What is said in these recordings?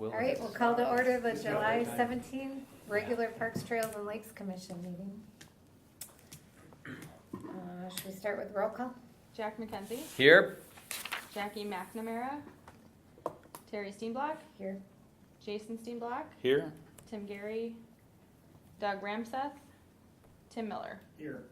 will. All right, we'll call to order the July 17th regular Parks, Trails, and Lakes Commission meeting. Should we start with roll call? Jack McKenzie, Here. Jackie McNamara, Terry Steenblock, Here. Jason Steenblock, Here. Tim Gary, Doug Ramseth, Tim Miller. Here.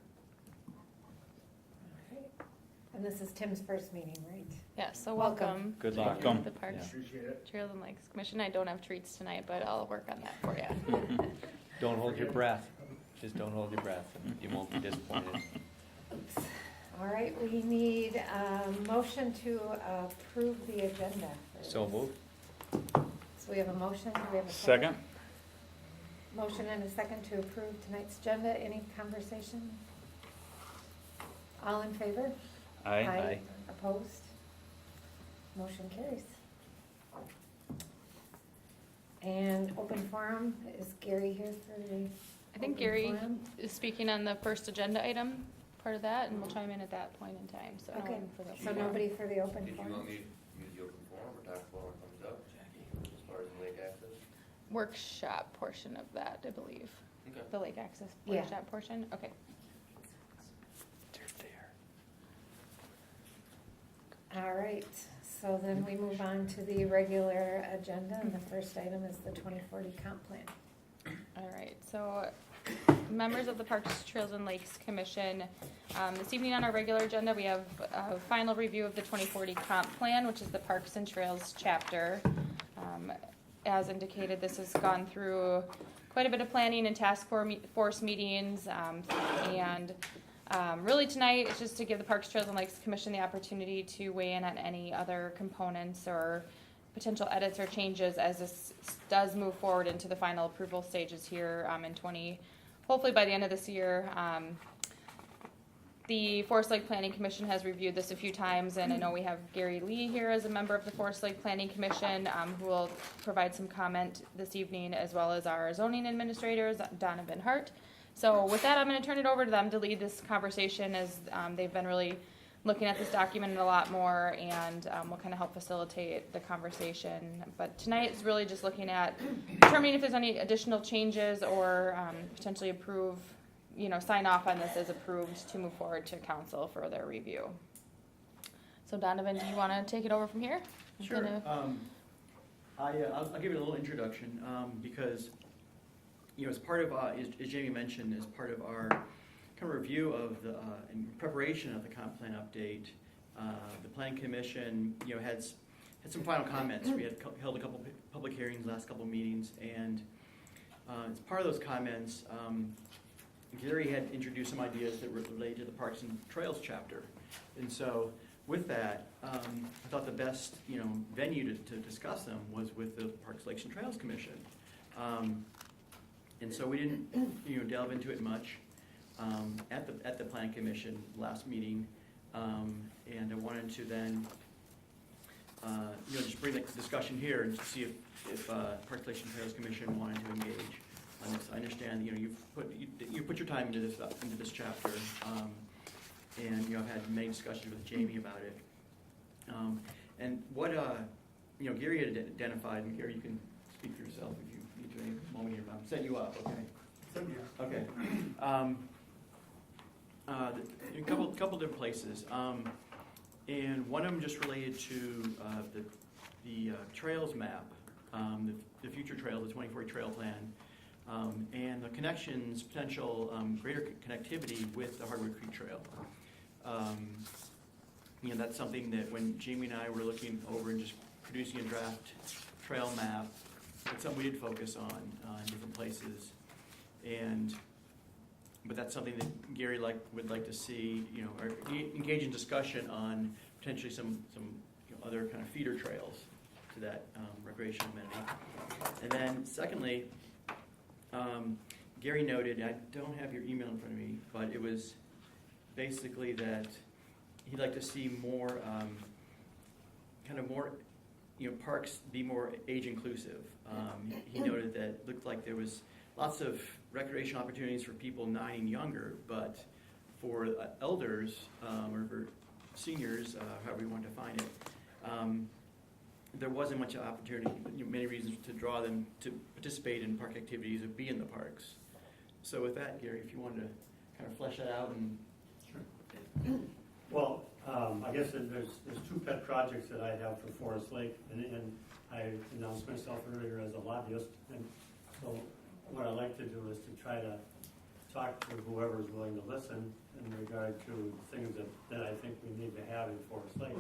And this is Tim's first meeting, right? Yeah, so Welcome. welcome. Good to luck. The Parks, Appreciate it. Trails and Lakes Commission. I don't have treats tonight, but I'll work on that for you. Don't hold your breath. Just don't hold your breath, and you won't be disappointed. Oops. All right, we need a motion to approve the agenda. for So this. moved. So we have a motion, do we have a Second. Motion and a second to approve tonight's agenda. Any conversation? All in favor? Aye. Opposed? Motion carries. And open forum, is Gary here for the? I think open Gary forum? is speaking on the first agenda item, part of that, and we'll chime in at that point in time, so. no Okay, one for the so open nobody for the open Did you forum? want me to use the open forum or talk about what comes up, as far as the lake access? workshop portion of that, I believe. Okay. The lake access Yeah. workshop portion, okay. All right, so then we move on to the regular agenda, and the first item is the 2040 comp plan. All right, so members of the Parks, Trails, and Lakes Commission, this evening on our regular agenda, we have a final review of the 2040 comp plan, which is the Parks and Trails chapter. As indicated, this has gone through quite a bit of planning and task force meetings, and really tonight is just to give the Parks, Trails, and Lakes Commission the opportunity to weigh in on any other components or potential edits or changes as this does move forward into the final approval stages here hopefully by the end of this year. The Forest Lake Planning Commission has reviewed this a few times, and I know we have Gary Lee here as a member of the Forest Lake Planning Commission, who will provide some comment this evening, as well as our zoning administrators, Donovan Hart. So with that, I'm going to turn it over to them to lead this conversation, as they've been really looking at this document a lot more, and will kind of help facilitate the conversation. But tonight is really just looking at determining if there's any additional changes or potentially sign off on this as approved to move forward to council for their review. So Donovan, do you want to take it over from here? Sure. I'll give you a little introduction because, as part of, as Jamie mentioned, as part of our kind of review of the, in preparation of the comp plan update, the Plan Commission, had some final comments. We had held a couple public hearings, last couple meetings, and as part of those comments, Gary had introduced some ideas that relate to the Parks and Trails chapter. And so with that, I thought the best venue to discuss them was with the Parks, Lakes, and Trails Commission. And so we didn't delve into it much at the Plan Commission last meeting. And I wanted to then just bring the discussion here and see if Parks, Lakes, and Trails Commission wanted to engage on this. I understand you put your time into this chapter, and I've had many discussions with Jamie about it. And what Gary had identified, and Gary, you can speak for yourself if you need to any moment here. I'm setting you up, okay? Okay. A couple different places, and one of them just related to the trails map, the future trails, the 2040 trail plan. And the connections, potential greater connectivity with the Hardwood Creek Trail. That's something that when Jamie and I were looking over and just producing a draft trail map, it's something we did focus on in different places. But that's something that Gary would like to see, or engage in discussion on potentially some other kind of feeder trails to that recreational amenity. And then secondly, Gary noted, I don't have your email in front of me, but it was basically that he'd like to see more, parks be more age inclusive. He noted that it looked like there was lots of recreation opportunities for people 9 and younger, but for elders or for seniors, however you want to define it, there wasn't much opportunity, many reasons to draw them to participate in park activities or be in the parks. So with that, Gary, if you wanted to kind of flesh that out and. Well, I guess that there's two pet projects that I have for Forest Lake, and I announced myself earlier as a lobbyist, and so what I like to do is to try to talk to whoever's willing to listen in regard to things that I think we need to have in Forest Lake.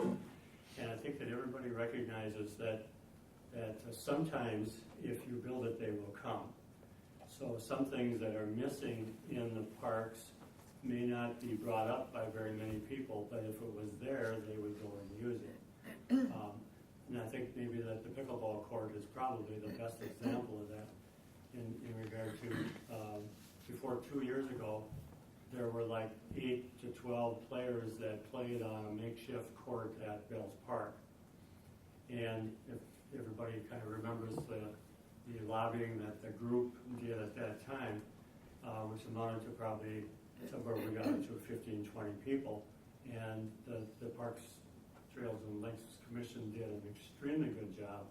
And I think that everybody recognizes that sometimes if you build it, they will come. So some things that are missing in the parks may not be brought up by very many people, but if it was there, they would go and use it. And I think maybe that the pickleball court is probably the best example of that in regard to, before 2 years ago, there were like 8 to 12 players that played on a makeshift court at Bells Park. And if everybody kind of remembers the lobbying that the group did at that time, which amounted to probably somewhere we got to 15, 20 people. And the Parks, Trails, and Lakes Commission did an extremely good job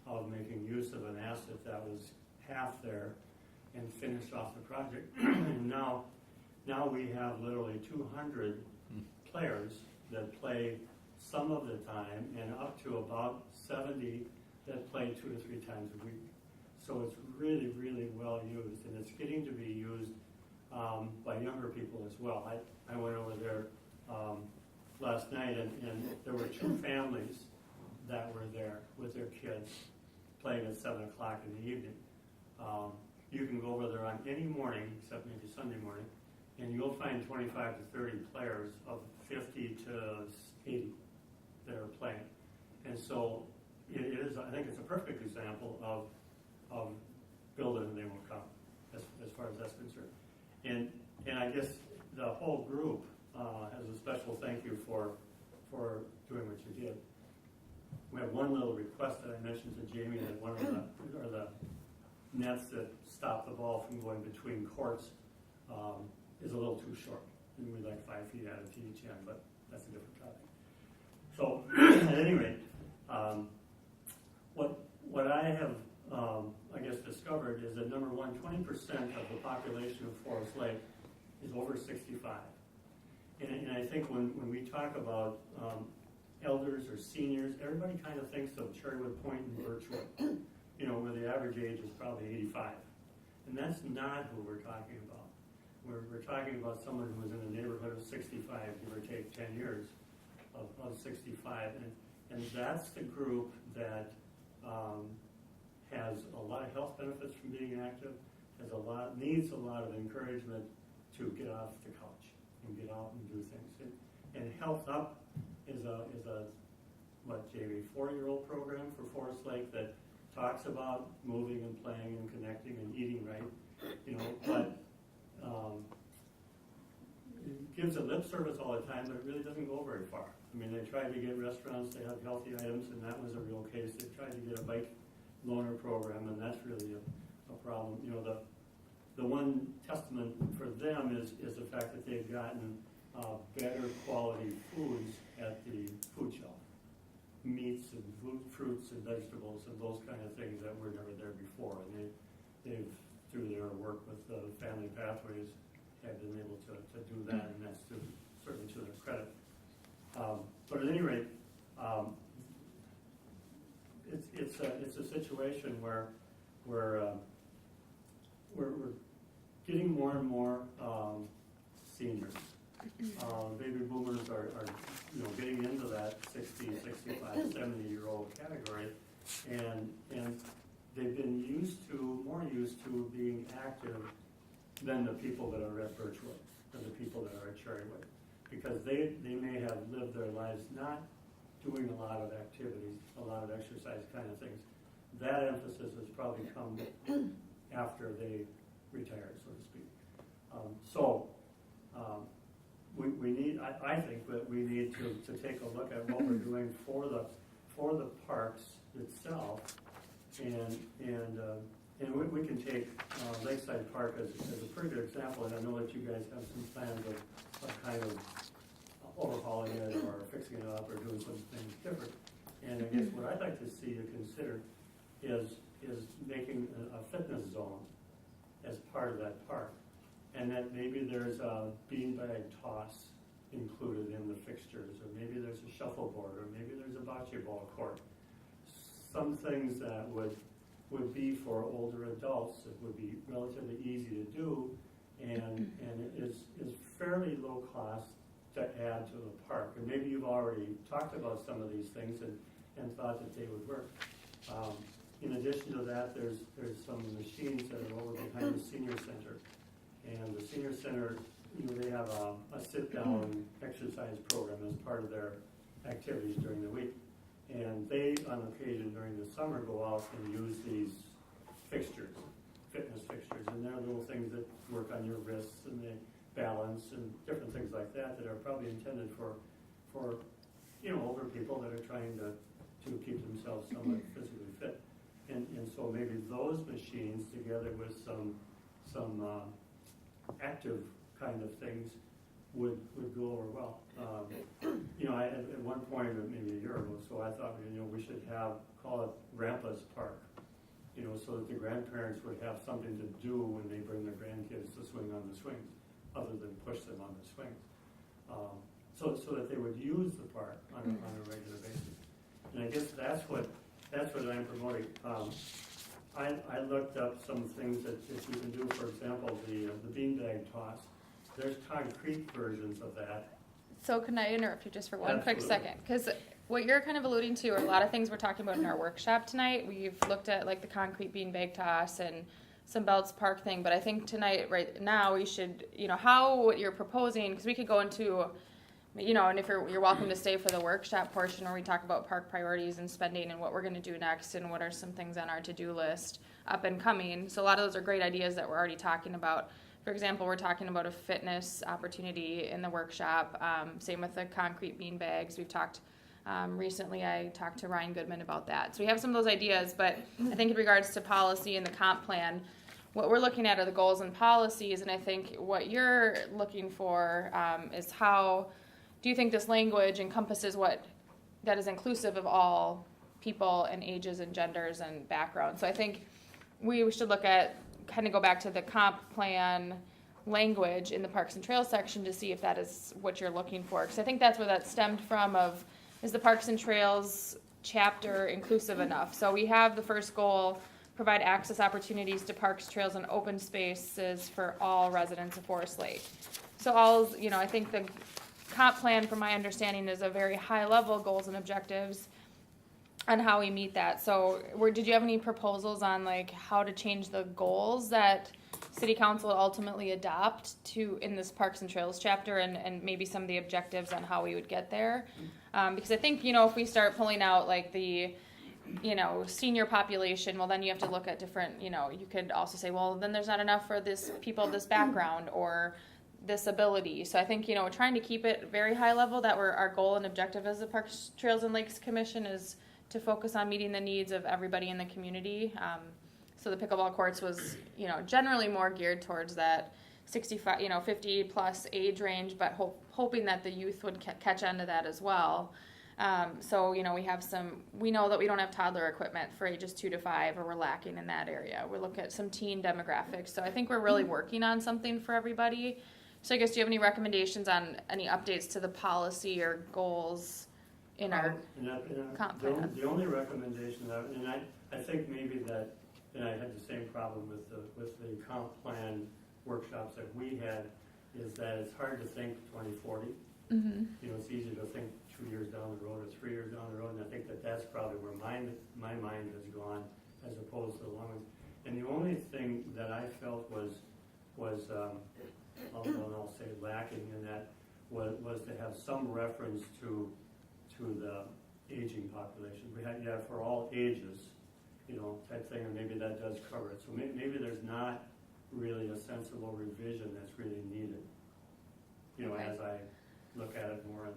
of making use of an asset that was half there and finished off the project. And now we have literally 200 players that play some of the time, and up to about 70 that play 2 to 3 times a week. So it's really, really well used, and it's getting to be used by younger people as well. I went over there last night, and there were 2 families that were there with their kids playing at 7 o'clock in the evening. You can go over there on any morning, except maybe Sunday morning, and you'll find 25 to 30 players of 50 to 80 that are playing. And so it is, I think it's a perfect example of build it and they will come, as far as that's concerned. And I guess the whole group has a special thank you for doing what you did. We have one little request that I mentioned to Jamie, that one of the nets that stop the ball from going between courts is a little too short. And we'd like 5 feet out of each end, but that's a different topic. So at any rate, what I have I guess discovered is that number one, 20% of the population of Forest Lake is over 65. And I think when we talk about elders or seniors, everybody kind of thinks of Cherrywood Point and Birchwood, where the average age is probably 85. And that's not who we're talking about. We're talking about someone who is in the neighborhood of 65, give or take 10 years of 65. And that's the group that has a lot of health benefits from being active, needs a lot of encouragement to get off the couch and get out and do things. And Health Up is a what, Jamie, 4-year-old program for Forest Lake that talks about moving and playing and connecting and eating right, but it gives a lip service all the time, but it really doesn't go very far. I mean, they tried to get restaurants to have healthy items, and that was a real case. They tried to get a bike loaner program, and that's really a problem. The one testament for them is the fact that they've gotten better quality foods at the food shelf. Meats and fruits and vegetables and those kind of things that were never there before. And they've, through their work with the Family Pathways, have been able to do that, and that's certainly to their credit. But at any rate, it's a situation where we're getting more and more seniors. Baby boomers are getting into that 60, 65, 70-year-old category, and they've been more used to being active than the people that are at Birchwood, than the people that are at Cherrywood, because they may have lived their lives not doing a lot of activities, a lot of exercise kind of things. That emphasis has probably come after they retire, so to speak. We need. I think that we need to take a look at what we're doing for the parks itself, and we can take Lakeside Park as a pretty good example. And I know that you guys have some plans of kind of overhauling it or fixing it up or doing some things different. And I guess what I'd like to see you consider is making a fitness zone as part of that park. And that maybe there's a beanbag toss included in the fixtures, or maybe there's a shuffleboard, or maybe there's a bocce ball court. Some things that would be for older adults, that would be relatively easy to do, and is fairly low cost to add to the park. And maybe you've already talked about some of these things and thought that they would work. In addition to that, there's some machines that are over behind the senior center. And the senior center, they have a sit-down exercise program as part of their activities during the week. And they, on occasion during the summer, go out and use these fixtures, fitness fixtures. And they're little things that work on your wrists and they balance and different things like that that are probably intended for older people that are trying to keep themselves somewhat physically fit. And so maybe those machines together with some active kind of things would go over well. I at one point, maybe a year ago, so I thought, we should call it Grandpa's Park, so that the grandparents would have something to do when they bring their grandkids to swing on the swings, other than push them on the swings. So that they would use the park on a regular basis. And I guess that's what I'm promoting. I looked up some things that you can do. For example, the beanbag toss. There's concrete versions of that. So can I interrupt you just for one quick Absolutely. second? Because what you're kind of alluding to are a lot of things we're talking about in our workshop tonight. We've looked at like the concrete beanbag toss and some Belts Park thing, but I think tonight, right now, we should, how what you're proposing, because we could go into, and if you're welcome to stay for the workshop portion where we talk about park priorities and spending and what we're going to do next and what are some things on our to-do list up and coming. So a lot of those are great ideas that we're already talking about. For example, we're talking about a fitness opportunity in the workshop. Same with the concrete bean bags. We've talked recently. I talked to Ryan Goodman about that. So we have some of those ideas, but I think in regards to policy and the comp plan, what we're looking at are the goals and policies, and I think what you're looking for is how do you think this language encompasses what that is inclusive of all people and ages and genders and backgrounds. So I think we should look at kind of go back to the comp plan language in the Parks and Trails section to see if that is what you're looking for. Because I think that's where that stemmed from is the Parks and Trails chapter inclusive enough? So we have the first goal, provide access opportunities to parks, trails, and open spaces for all residents of Forest Lake. So I think the comp plan, from my understanding, is a very high level goals and objectives on how we meet that. So did you have any proposals on like how to change the goals that City Council ultimately adopt in this Parks and Trails chapter and maybe some of the objectives on how we would get there? Because I think, if we start pulling out like the, senior population, well then you have to look at different, you could also say, well then there's not enough for this people of this background or this ability. So I think, we're trying to keep it very high level that our goal and objective as the Parks, Trails, and Lakes Commission is to focus on meeting the needs of everybody in the community. So the pickleball courts was, generally more geared towards that 65, 50 plus age range, but hoping that the youth would catch on to that as well. So, we know that we don't have toddler equipment for ages 2 to 5, or we're lacking in that area. We're looking at some teen demographics. So I think we're really working on something for everybody. So I guess, do you have any recommendations on any updates to the policy or goals in our comp plan? The only recommendation I think maybe that, and I had the same problem with the comp plan workshops that we had, is that it's hard to think 2040. Mm-hmm. It's easy to think 2 years down the road or 3 years down the road, and I think that's probably where my mind has gone as opposed to the long ones. And the only thing that I felt was I'll say lacking in that was to have some reference to the aging population. We had, for all ages, type thing, and maybe that does cover it. So maybe there's not really a sensible revision that's really needed, Okay. as I look at it more and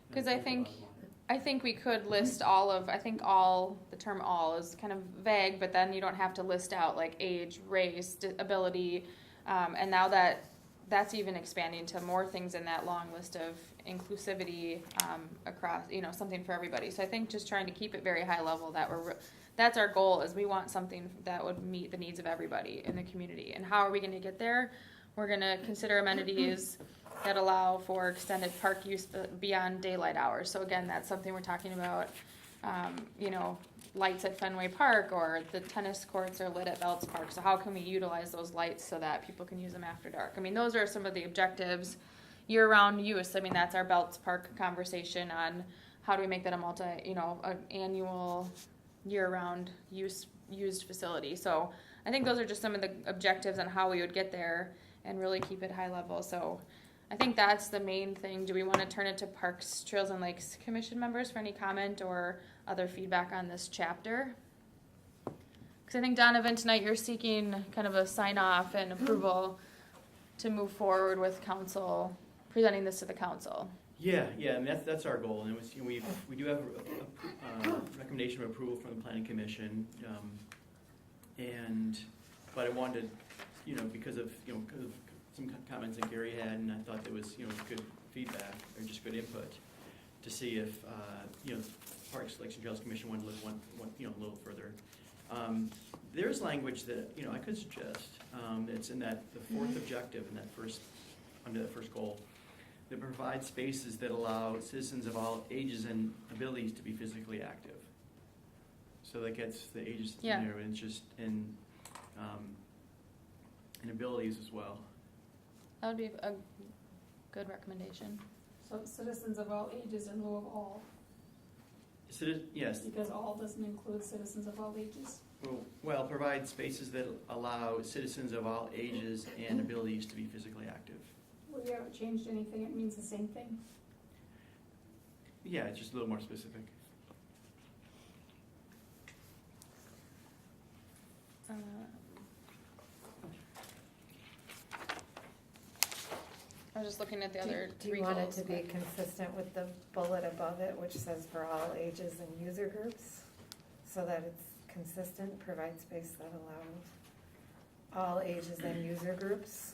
Because and I think about it more. I think we could list the term all is kind of vague, but then you don't have to list out like age, race, ability, and now that that's even expanding to more things in that long list of inclusivity, across, something for everybody. So I think just trying to keep it very high level, that's our goal, is we want something that would meet the needs of everybody in the community. And how are we gonna get there? We're gonna consider amenities that allow for extended park use beyond daylight hours. So again, that's something we're talking about, lights at Fenway Park, or the tennis courts are lit at Belts Park. So how can we utilize those lights so that people can use them after dark? I mean, those are some of the objectives. Year-round use, I mean, that's our Belts Park conversation on how do we make that an annual year-round used facility. So I think those are just some of the objectives on how we would get there and really keep it high level. So I think that's the main thing. Do we want to turn it to Parks, Trails, and Lakes Commission members for any comment or other feedback on this chapter? Because I think, Donovan, tonight you're seeking kind of a sign-off and approval to move forward with council, presenting this to the council. Yeah, and that's our goal, and it was, we do have a recommendation of approval from the planning commission, but I wanted, because of some comments that Gary had, and I thought there was, good feedback, or just good input, to see if, Parks, Lakes, and Trails Commission wanted to look a little further. There's language that, I could suggest, it's in the fourth objective, in under that first goal, that provides spaces that allow citizens of all ages and abilities to be physically active. So that gets the ages in there, and just and abilities as well. That would be a good recommendation. So citizens of all ages in lieu of all, Yes. because all doesn't include citizens of all ages. Well, provide spaces that allow citizens of all ages and abilities to be physically active. We haven't changed anything, it means the same thing. Yeah, it's just a little more specific. I was just looking at the other Do three you want it goals. to be consistent with the bullet above it, which says for all ages and user groups? So that it's consistent, provide space that allows all ages and user groups?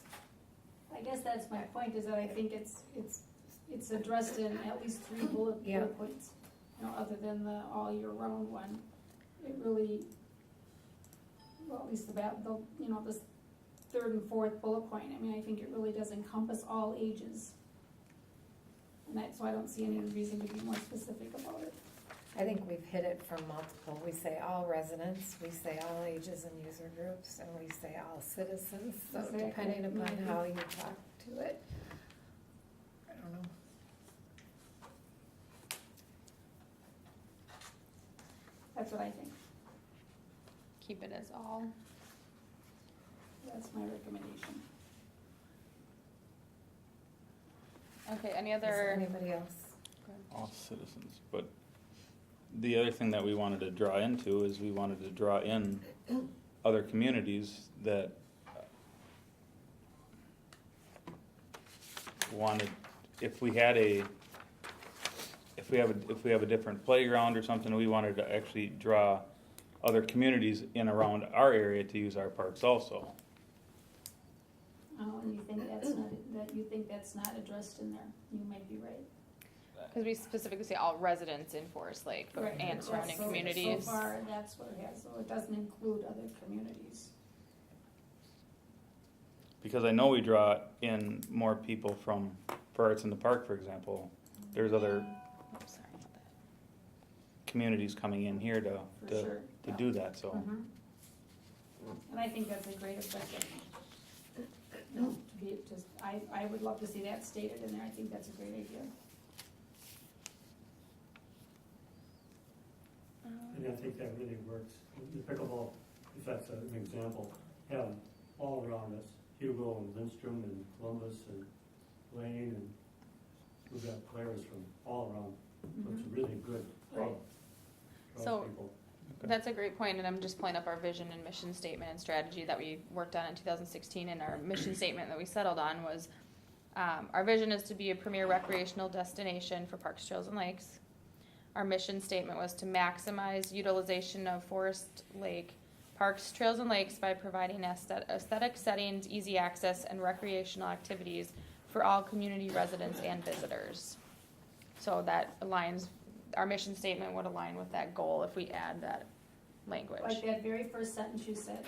I guess that's my point, is that I think it's addressed in at least 3 bullet points. Other than the all year round one. It really, well, at least this 3rd and 4th bullet point, I mean, I think it really does encompass all ages. And so I don't see any reason to be more specific about it. I think we've hit it from multiple. We say all residents, we say all ages and user groups, and we say all citizens. So Exactly. depending upon Mhm. how you talk to it, I don't know. That's what I think. Keep it as all. That's my recommendation. Okay, any Is there other? anybody else? All citizens, but the other thing that we wanted to draw into is we wanted to draw in other communities that wanted, if we have a different playground or something, we wanted to actually draw other communities in around our area to use our parks also. Oh, and you think that's not addressed in there? You might be right. Because we specifically say all residents in Forest Lake Right. and surrounding So communities. So far, that's what it has, so it doesn't include other communities. Because I know we draw in more people from, for Arts in the Park, for example. There's other Oh, sorry about that. communities coming in here For sure. to do that, so. Mhm. And I think that's a great objective. I would love to see that stated in there, I think that's a great idea. And I think that really works. The pickleball, if that's an example, have all around us, Hugo and Lindstrom and Columbus and Wayne, and we've got players from all around. So it's a really good club. Draws So- people. That's a great point, and I'm just pulling up our vision and mission statement and strategy that we worked on in 2016, and our mission statement that we settled on was, our vision is to be a premier recreational destination for parks, trails, and lakes. Our mission statement was to maximize utilization of Forest Lake parks, trails, and lakes by providing aesthetic settings, easy access, and recreational activities for all community residents and visitors. So that aligns, our mission statement would align with that goal if we add that language. Like that very first sentence you said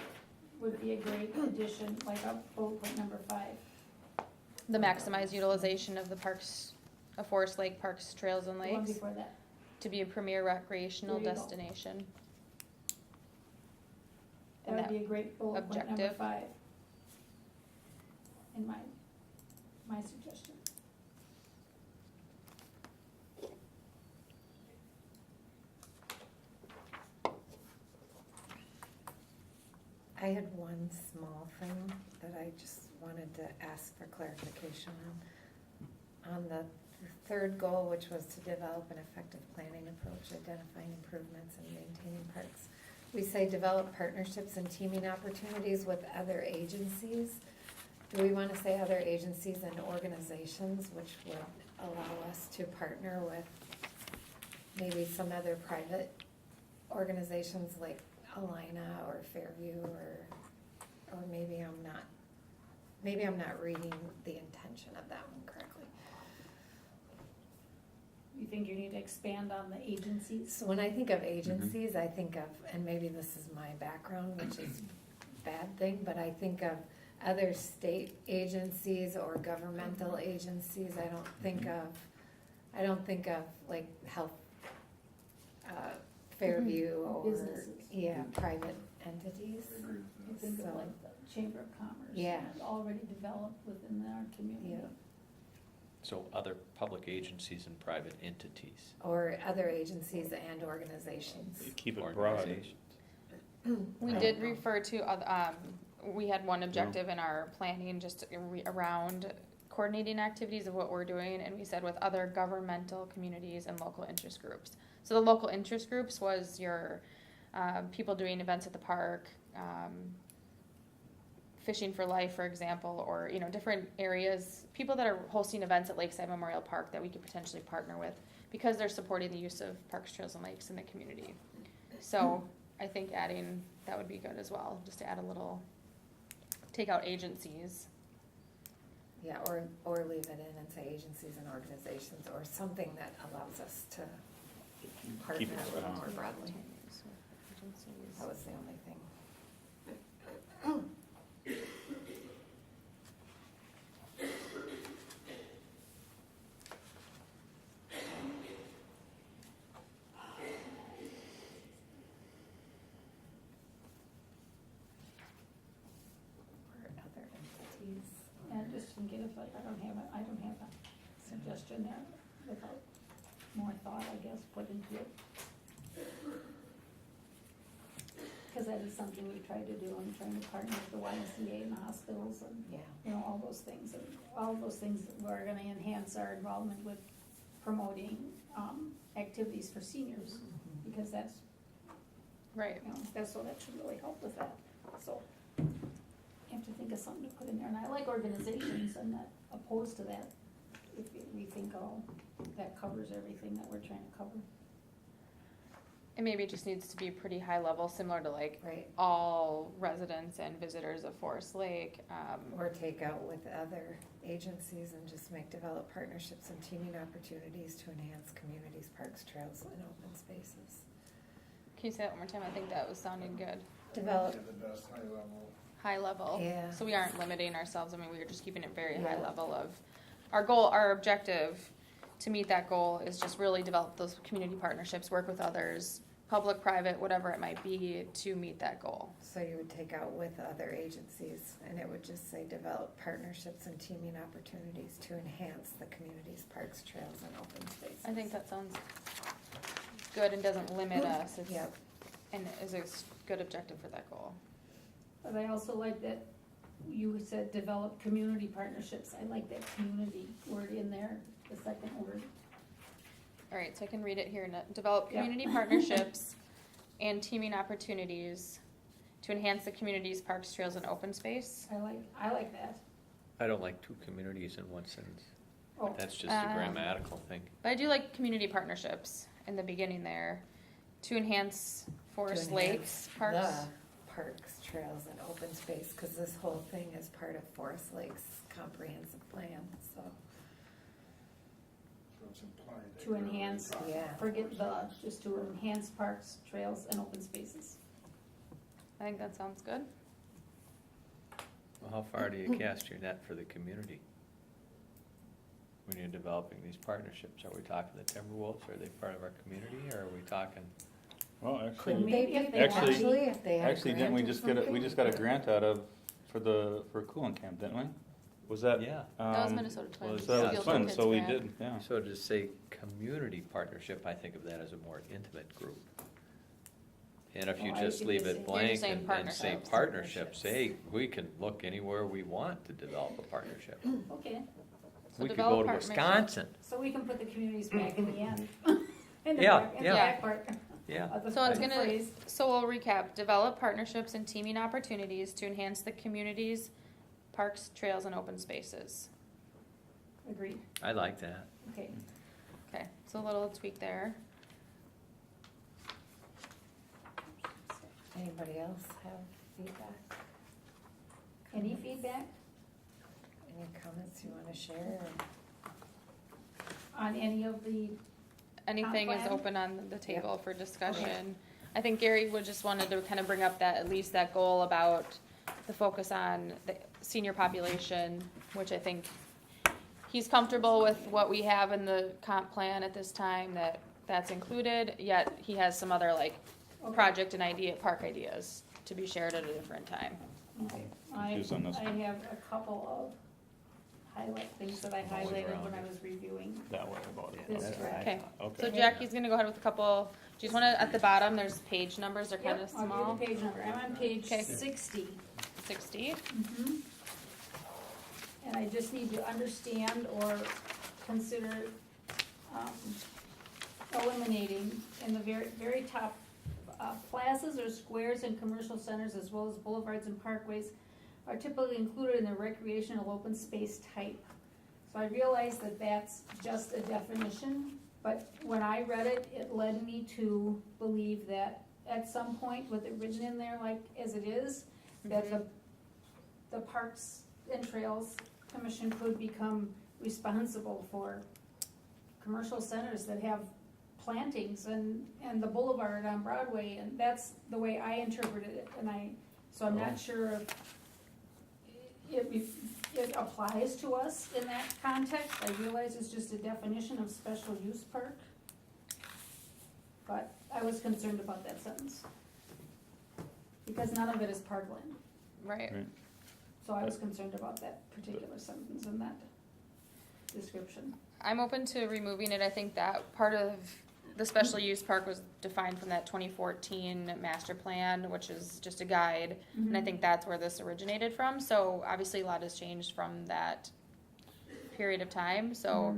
would be a great addition, like up bullet point number 5. The maximized utilization of the parks, of Forest Lake Parks, Trails, and The one Lakes before that. to be a premier recreational There you go. destination. That And would be a great bullet point number objective. 5. In my suggestion. I had one small thing that I just wanted to ask for clarification on. On the third goal, which was to develop an effective planning approach, identifying improvements and maintaining parks. We say develop partnerships and teaming opportunities with other agencies. Do we want to say other agencies and organizations, which would allow us to partner with maybe some other private organizations like Alina or Fairview, or maybe I'm not reading the intention of that one correctly. You think you need to expand on the agencies? So when I think of agencies, I think of, and maybe this is my background, which is a bad thing, but I think of other state agencies or governmental agencies. I don't think of like health, Fairview or, Businesses. yeah, private entities. You think of So- like the Chamber of Commerce. Yeah. It's already developed within our community. Yeah. So other public agencies and private entities. Or other agencies and organizations. Keep it broad. Organizations. We did refer to, we had one objective in our planning just around coordinating activities of what we're doing, and we said with other governmental communities and local interest groups. So the local interest groups was your people doing events at the park, Fishing for Life, for example, or, different areas, people that are hosting events at Lakeside Memorial Park that we could potentially partner with because they're supporting the use of parks, trails, and lakes in the community. So I think adding, that would be good as well, just to add a little, take out agencies. Yeah, or leave it in and say agencies and organizations, or something that allows us to partner Keep it a little broad. more broadly. Agencies. That was the only thing. Or other entities. And just to get if I don't have a suggestion there without more thought, I guess, put into it. Cause that is something we try to do, I'm trying to partner with the YMCA and the hospitals and, Yeah. all those things. And all those things are gonna enhance our involvement with promoting, activities for seniors, because that's, Right. so that should really help with that, so. You have to think of something to put in there, and I like organizations, I'm not opposed to that, if we think, that covers everything that we're trying to cover. And maybe it just needs to be pretty high level, similar to like Right, all residents and visitors of Forest Lake. or take out with other agencies and just make develop partnerships and teaming opportunities to enhance communities, parks, trails, and open spaces. Can you say that one more time? I think that was sounding good. Develop, The best high level. High level. Yeah. So we aren't limiting ourselves. I mean, we are just keeping it very high Yeah. level of, our goal, our objective to meet that goal is just really develop those community partnerships, work with others, public, private, whatever it might be, to meet that goal. so you would take out with other agencies, and it would just say develop partnerships and teaming opportunities to enhance the community's parks, trails, and open spaces. I think that sounds good and doesn't limit us. It's, Yep. and is a good objective for that goal. But I also like that you said develop community partnerships, I like that community word in there, the second word. All right, so I can read it here. Develop Yep. community partnerships and teaming opportunities to enhance the community's parks, trails, and open space. I like that. I don't like two communities in one sentence. Oh, That's just a grammatical thing. But I do like community partnerships in the beginning there to enhance Forest To Lakes enhance parks. the parks, trails, and open space, cause this whole thing is part of Forest Lake's comprehensive plan, so, So it's implied that To you're already enhance- talking Yeah. about Forget forest the, just to enhance parks, trails, and open spaces. I think that sounds good. Well, how far do you cast your net for the community? When you're developing these partnerships, are we talking the Timberwolves, are they part of our community, or are we talking? Well, actually, couldn't they Maybe be, if they Actually- if they had a actually, didn't grant we or just get we just got a grant out of, for cooling camp, didn't we? Was that? Yeah. That was um, Minnesota Twins. So that Field was for fun, Kids so we grant. did, yeah. So to say community partnership, I think of that as a more intimate group. And if you Oh, I just see what leave you're it saying. You're blank just saying and say partnerships. partnerships, hey, we can look anywhere we want to develop a partnership. Okay, So We could develop go to partnerships. Wisconsin, so we can put the communities back in the end. In the Yeah, back, in the yeah. back part yeah. of the So it's of the gonna, phrase. so we'll recap, develop partnerships and teaming opportunities to enhance the community's parks, trails, and open spaces. Agreed, I like that. okay. Okay, so a little tweak there. Anybody else have feedback? Any feedback Any comments you wanna share? on any of the, Anything is plan? open on the table for discussion. I think Gary would just wanted to kind of bring up that, at least that goal about the focus on the senior population, which I think he's comfortable with what we have in the comp plan at this time, that's included, yet he has some other like okay, project and park ideas to be shared at a different time. okay. I Confused on this I have a couple of highlight things that I Going highlighted around when I it. was reviewing That way about it. this draft. Okay, Okay. so Jackie's gonna go ahead with a couple, do you just wanna, at the bottom, there's page numbers, they're kinda Yep, small, I'll give you the page number, I'm on page Okay. 60. 60. Mhm. And I just need to understand or consider eliminating in the very, very top, plazas or squares in commercial centers as well as boulevards and parkways are typically included in the recreational open space type. So I realize that that's just a definition, but when I read it, it led me to believe that at some point with it written in there like as it is, that the Parks and Trails Commission could become responsible for commercial centers that have plantings and the boulevard on Broadway, and that's the way I interpreted it, so I'm not sure if it applies to us in that context. I realize it's just a definition of special use park, but I was concerned about that sentence. Because none of it is parkland. Right, Right. So I was concerned about that particular sentence in that description. I'm open to removing it, I think that part of the special use park was defined from that 2014 master plan, which is just a guide, and I think that's where this originated from, so obviously a lot has changed from that period of time, so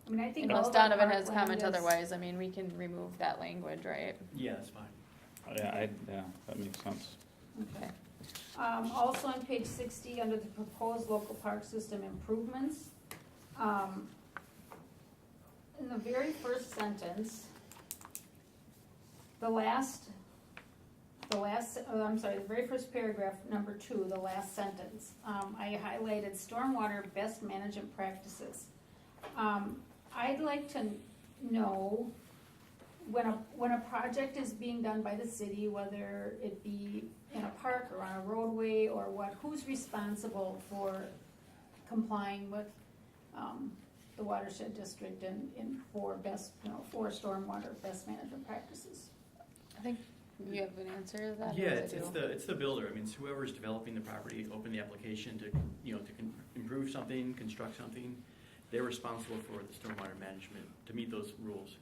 I mean, I think all unless of our Donovan has parkland comment is- otherwise, I mean, we can remove that language, right? Yeah, that's fine. Yeah, that makes sense. Okay. Also on page 60, under the proposed local park system improvements, in the very first sentence, the very first paragraph, number 2, the last sentence, I highlighted stormwater best management practices. I'd like to know when a project is being done by the city, whether it be in a park or on a roadway or what, who's responsible for complying with, the watershed district and for for stormwater best management practices? I think you have an answer to that? or Yeah, is it you? it's the builder, I mean, it's whoever's developing the property, open the application to, improve something, construct something, they're responsible for the stormwater management to meet those rules.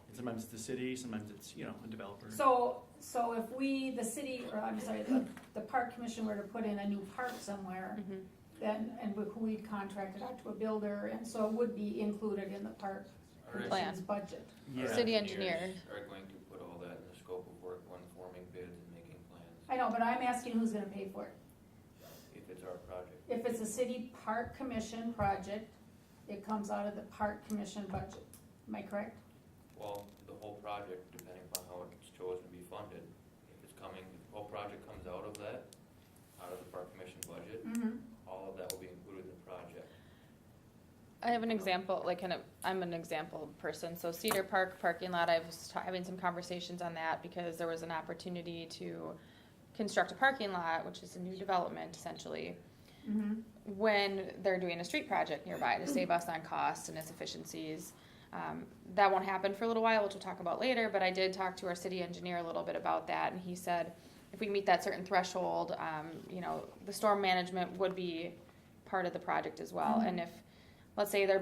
And sometimes it's the city, sometimes it's, a developer. So if we, the city, or I'm sorry, the park commission were to put in a new park somewhere, Mhm. then, and we'd contract it out to a builder, and so it would be included in the park commission's budget. Yeah. City engineer. Are going to put all that in the scope of work when forming bids and making plans, I know, but I'm asking who's gonna pay for it. if it's our project. If it's a city park commission project, it comes out of the park commission budget. Am I correct? Well, the whole project, depending upon how it's chosen to be funded, if the whole project comes comes out of that, out of the park commission budget, all of that will be included in the project. I have an example, I'm an example person. So Cedar Park parking lot, I was having some conversations on that because there was an opportunity to construct a parking lot, which is a new development essentially, when they're doing a street project nearby to save us on costs and its efficiencies. That won't happen for a little while, which we'll talk about later, but I did talk to our city engineer a little bit about that, and he said if we meet that certain threshold, the storm management would be part of the project as well. And if, let's say they're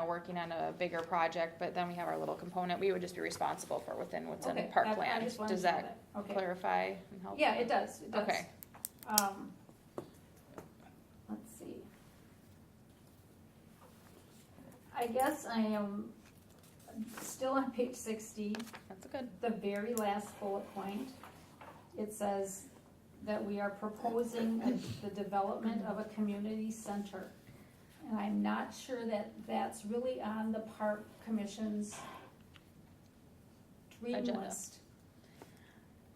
working on a bigger project, but then we have our little component, we would just be responsible for within what's in the park I plan. just wanted Does to know that Okay. clarify and help? Yeah, it does, it does. Okay. Let's see. I guess I am still on page 60, That's good. the very last bullet point. It says that we are proposing the development of a community center. And I'm not sure that that's really on the park commission's dream Agenda. list.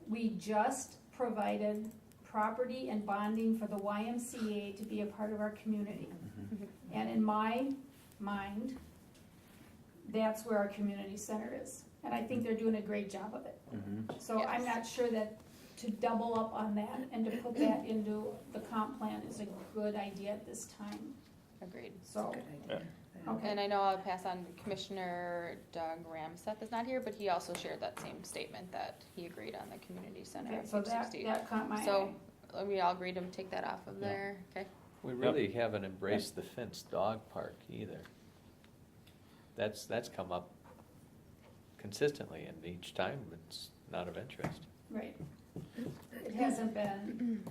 We just provided property and bonding for the YMCA to be a part of our community. And in my mind, that's where our community center is. And I think they're doing a great job of it. So I'm Yes. not sure that to double up on that and to put that into the comp plan is a good idea at this time. Agreed. So, Good idea. okay. And I know I'll pass on, Commissioner Doug Ramseth is not here, but he also shared that same statement that he agreed on the community center Okay, on so page that, 60. that caught my eye. So we all agreed to take that off of there, okay? We really haven't embraced the fenced dog park either. That's come up consistently, and each time it's not of interest. Right. It hasn't been,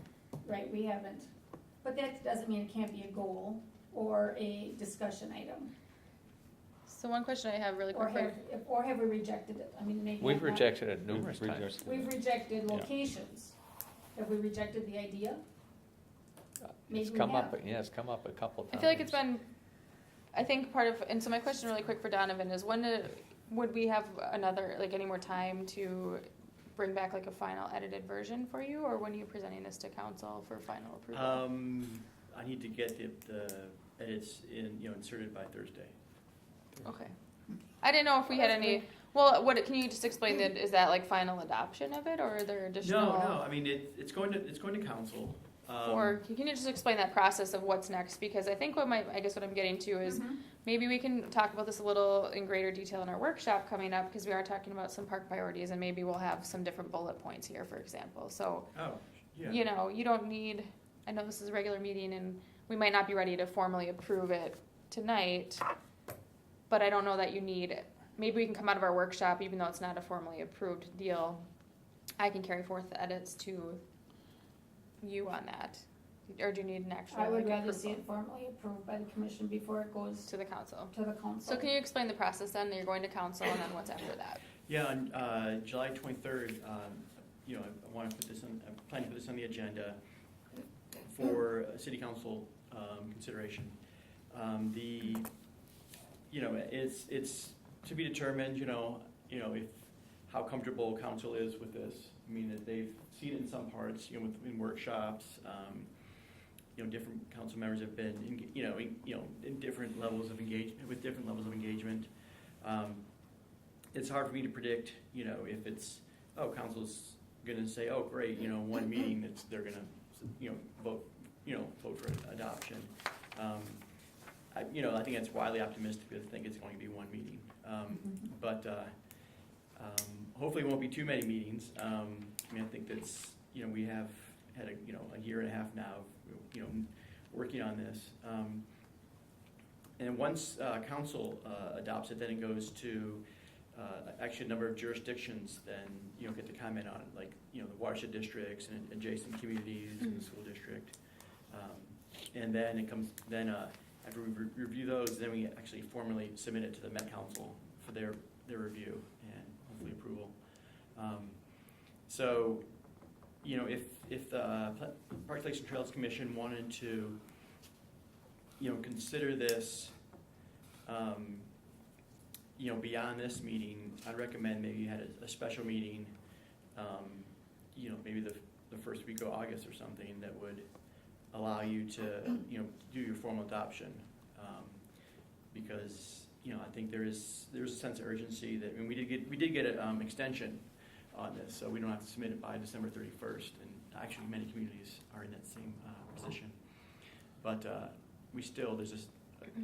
right, we haven't. But that doesn't mean it can't be a goal or a discussion item. So one question I have really Or quickly, have we rejected it? I mean, maybe. We've not. rejected it numerous We've times. rejected We've it. rejected Yeah. locations. Have we rejected the idea? Maybe It's we come up, have. it's come up a couple times. I feel like it's been, I think part of, and so my question really quick for Donovan is would we have any more time to bring back like a final edited version for you, or when are you presenting this to council for final approval? I need to get the edits inserted by Thursday. Okay. I didn't know if we had That's any, well, can you just explain that, is that like final adoption of it, or are there additional? No, I mean, it's going to council. Or can you just explain that process of what's next? Because I think what I'm getting to is maybe we can talk about this a little in greater detail in our workshop coming up, because we are talking about some park priorities, and maybe we'll have some different bullet points here, for example. So, Oh, yeah. you don't need, I know this is a regular meeting and we might not be ready to formally approve it tonight, but I don't know that you need it. Maybe we can come out of our workshop, even though it's not a formally approved deal. I can carry forth the edits to you on that. Or do you need an actual? I would like, rather see approval it formally approved by the commission before it goes to the council. to the council. So can you explain the process then? You're going to council, and then what's after that? Yeah, on July 23rd, I want to put this on, I plan to put this on the agenda for city council consideration. It's to be determined, if how comfortable council is with this. I mean, that they've seen it in some parts, in workshops. Different council members have been, in different levels of engagement, with different levels of engagement. It's hard for me to predict, if it's, council's gonna say, oh, great, one meeting they're gonna, vote for adoption. I think that's wildly optimistic to think it's going to be one meeting. But hopefully it won't be too many meetings. I think that's, we have had a year and a half now, working on this. And once council adopts it, then it goes to actually a number of jurisdictions then, get to comment on it, like, the watershed districts and adjacent communities and the school district. And then it comes, after we review those, then we actually formally submit it to the Met Council for their review and hopefully approval. So, if the Parks, Lakes, and Trails Commission wanted to, consider this, beyond this meeting, I'd recommend maybe you had a special meeting, maybe the the first week of August or something that would allow you to, do your formal adoption. Because, I think there's a sense of urgency that, we did get an extension on this, so we don't have to submit it by December 31st, and actually many communities are in that same position. But there's just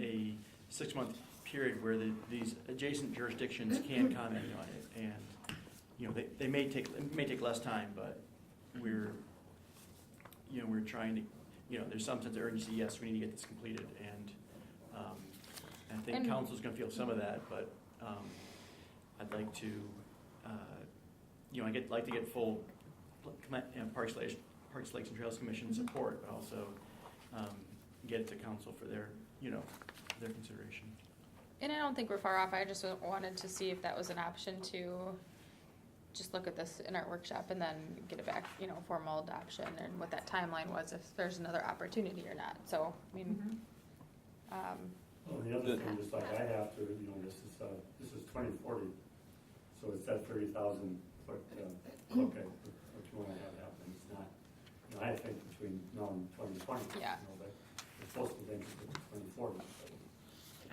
a 6-month period where these adjacent jurisdictions can comment on it, and it may take less time, but we're trying to, there's some sense of urgency. Yes, we need to get this completed, and I think And- council's going to feel some of that, but I'd like to, like to get full Parks, Lakes, and Trails Commission support, but also get it to council for their consideration. And I don't think we're far off. I just wanted to see if that was an option to just look at this in our workshop and then get it back, formal adoption, and what that timeline was, if there's another opportunity or not. So, I mean, Well, the other thing is like I have to, this is 2040, so it's that 30,000 foot, okay, what you want to have happen. It's not, I think between now and 2020, Yeah. but it's supposed to be to 2040.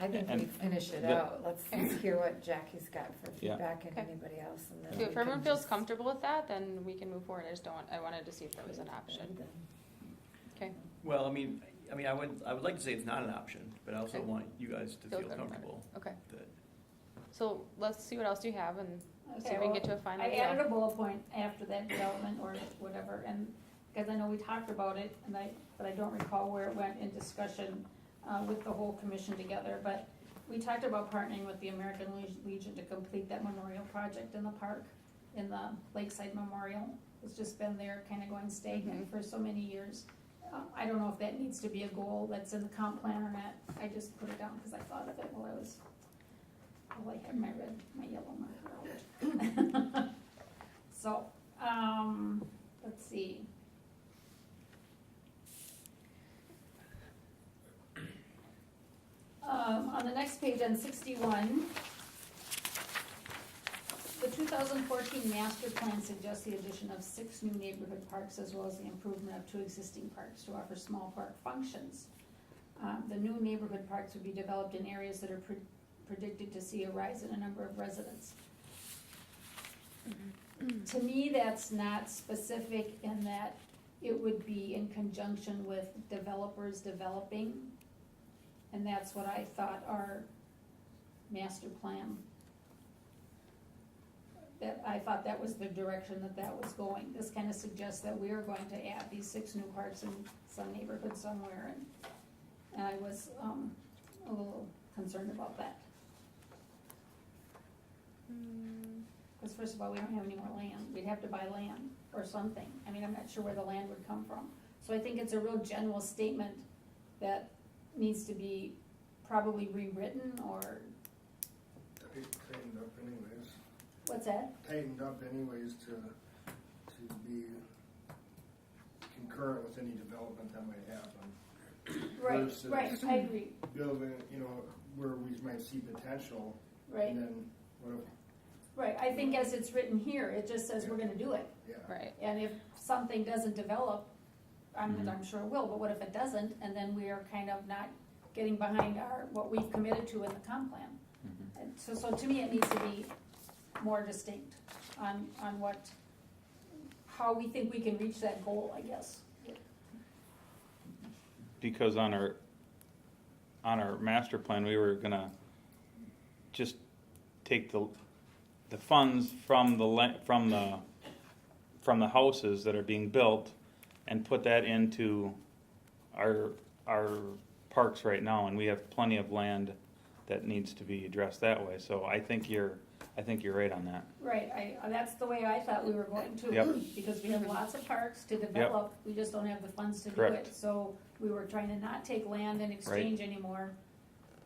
I think we And finish it the- out. Let's hear what Jackie's got for Yeah. feedback and Okay. anybody else. And then so we if everyone can feels just- comfortable with that, then we can move forward. I wanted to see if there was an option. Okay. Well, I would like to say it's not an option, but I also Okay. want you guys to Feel feel good about it. comfortable Okay. that. So let's see what else you have and see Okay, if we can well, get to a final I deal. added a bullet point after that development or whatever, and, because I know we talked about it, but I don't recall where it went in discussion, with the whole commission together, but we talked about partnering with the American Legion to complete that memorial project in the park, in the Lakeside Memorial. It's just been there, kinda going stagnant for so many years. I don't know if that needs to be a goal that's in the comp plan or not. I just put it down because I thought of it while I had my yellow marker out. So, let's see. On the next page, on 61, the 2014 master plan suggests the addition of 6 new neighborhood parks as well as the improvement of 2 existing parks to offer small park functions. The new neighborhood parks would be developed in areas that are predicted to see a rise in a number of residents. To me, that's not specific in that it would be in conjunction with developers developing. And that's what I thought our master plan, I thought that was the direction that was going. This kind of suggests that we are going to add these 6 new parks in some neighborhood somewhere, and I was, a little concerned about that. Because first of all, we don't have any more land. We'd have to buy land or something. I'm not sure where the land would come from. So I think it's a real general statement that needs to be probably rewritten or, Tightened up anyways. what's that? Tightened up anyways to be concurrent with any development that might happen. Right, Versus right, I agree, Building, where we might see potential, right, and then what if, right. I think as it's written here, it just says we're gonna do it. yeah. Right. And if something doesn't develop, Mhm. I'm sure it will, but what if it doesn't? And then we are kind of not getting behind what we've committed to in the comp plan. Mhm. And so to me, it needs to be more distinct on how we think we can reach that goal, I guess. Because on our master plan, we were gonna just take the funds from the houses that are being built and put that into our parks right now, and we have plenty of land that needs to be addressed that way. So I think you're right on that. Right, that's the way I thought we were going to. Yep. Because we have lots of parks to develop, we just don't have the funds to do Correct. it. So we were trying to not take land in exchange anymore.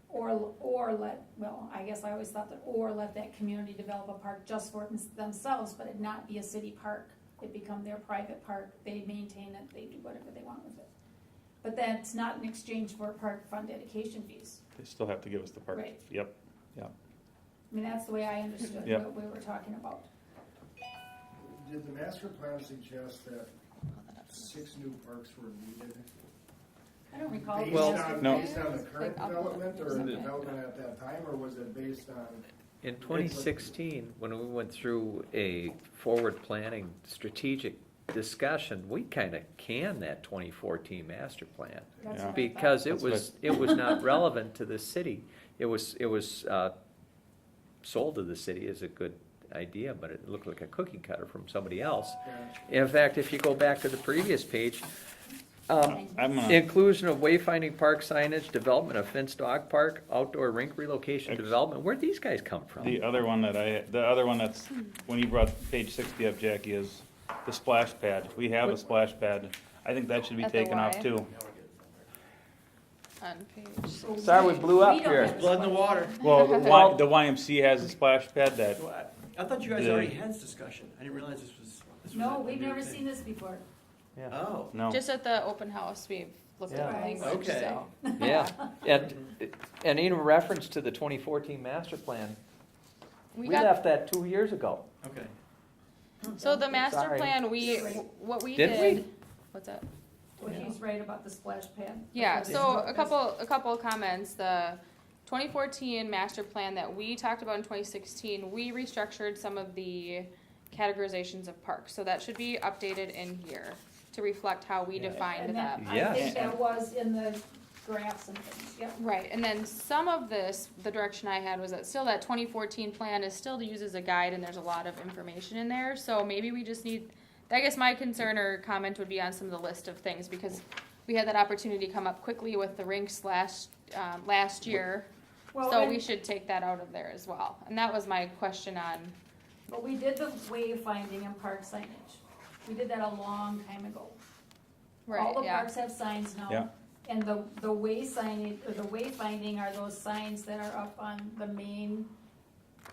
Or let, well, I guess I always thought that, or let that community develop a park just for themselves, but it not be a city park. It become their private park, they maintain it, they do whatever they want with it. But that's not in exchange for park fund dedication fees. They still have to give us the park. Right. Yep. That's the way I understood Yep. what we were talking about. Did the master plan suggest that 6 new parks were needed. I don't recall. Based Well, on, no. based on the current Like up- development or the Okay. development at that time, or was it based on? In 2016, when we went through a forward planning strategic discussion, we kind of canned that 2014 master plan. That's Yeah. what I Because thought. it was not relevant to the city. It was sold to the city as a good idea, but it looked like a cookie cutter from somebody else. In fact, if you go back to the previous page, I'm gonna, inclusion of wayfinding park signage, development of fenced dog park, outdoor rink relocation Ex- development, where'd these guys come from? the other one that's, when you brought page 60 up, Jackie, is the splash pad. We have a splash pad. I think that should be At the taken off Y? too. On page So Sorry, we blew up we don't here. have a Blood in the splash water. pad. Well, Well- the YMC has a splash pad that, So I thought you guys The- already had this discussion. I didn't realize this was No, a we've new never thing. seen this before. Yeah. Oh, no. Just at the open house, we've looked at the Yeah. language, Okay. so. Yeah, and in reference to the 2014 master plan, We we got, left that 2 years ago. okay. so the master Sorry. plan, what we did. Did we? What's that? Well, he's right about the splash pad. Yeah, Because so it's- a couple of comments. The 2014 master plan that we talked about in 2016, we restructured some of the categorizations of parks. So that should be updated in here to reflect how we Yeah. defined And that. that, I Yes. think that was in the graphs and things, yep. Right, and then some of this, the direction I had was that still that 2014 plan is still to use as a guide and there's a lot of information in there. So maybe we just need, I guess my concern or comment would be on some of the list of things because we had that opportunity come up quickly with the rinks last year. Well, So and- we should take that out of there as well. And that was my question on, But we did the wayfinding and park signage. We did that a long time ago. All right, the yeah. parks have signs now. Yeah. And the way signage, or the wayfinding are those signs that are up on the main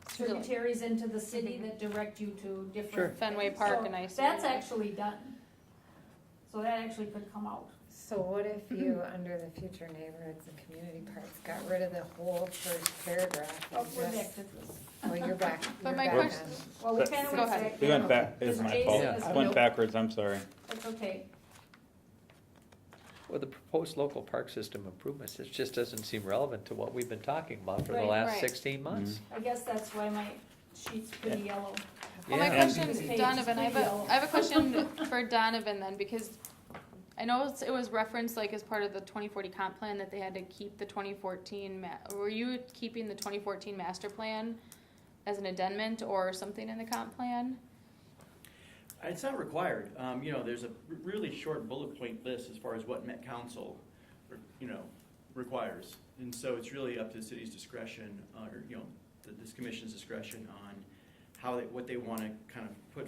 tributaries into the city Mhm. that direct you to Sure. different. Fenway things. Park So and IC. That's actually done. So that actually could come out. So what if you, under the future neighborhoods and community parks, got rid of the whole first paragraph? Oh, and we're just- back to this. Well, you're back, But you're my back question- on. Well, we But- kinda Go went ahead. back. We went back, Because it's my Jason fault. is- Went backwards, I'm sorry. That's okay. Well, the proposed local park system improvements, it just doesn't seem relevant to what we've been talking about for the Right. last Right. 16 months. I guess that's why my sheet's pretty yellow. Well, my Yeah. question, This page is Donovan, I pretty yellow. have a question for Donovan then, because I know it was referenced like as part of the 2040 comp plan that they had to keep the 2014, were you keeping the 2014 master plan as an addendum or something in the comp plan? It's not required. There's a really short bullet point list as far as what Met Council, requires. And so it's really up to the city's discretion, or, this commission's discretion on what they want to kind of put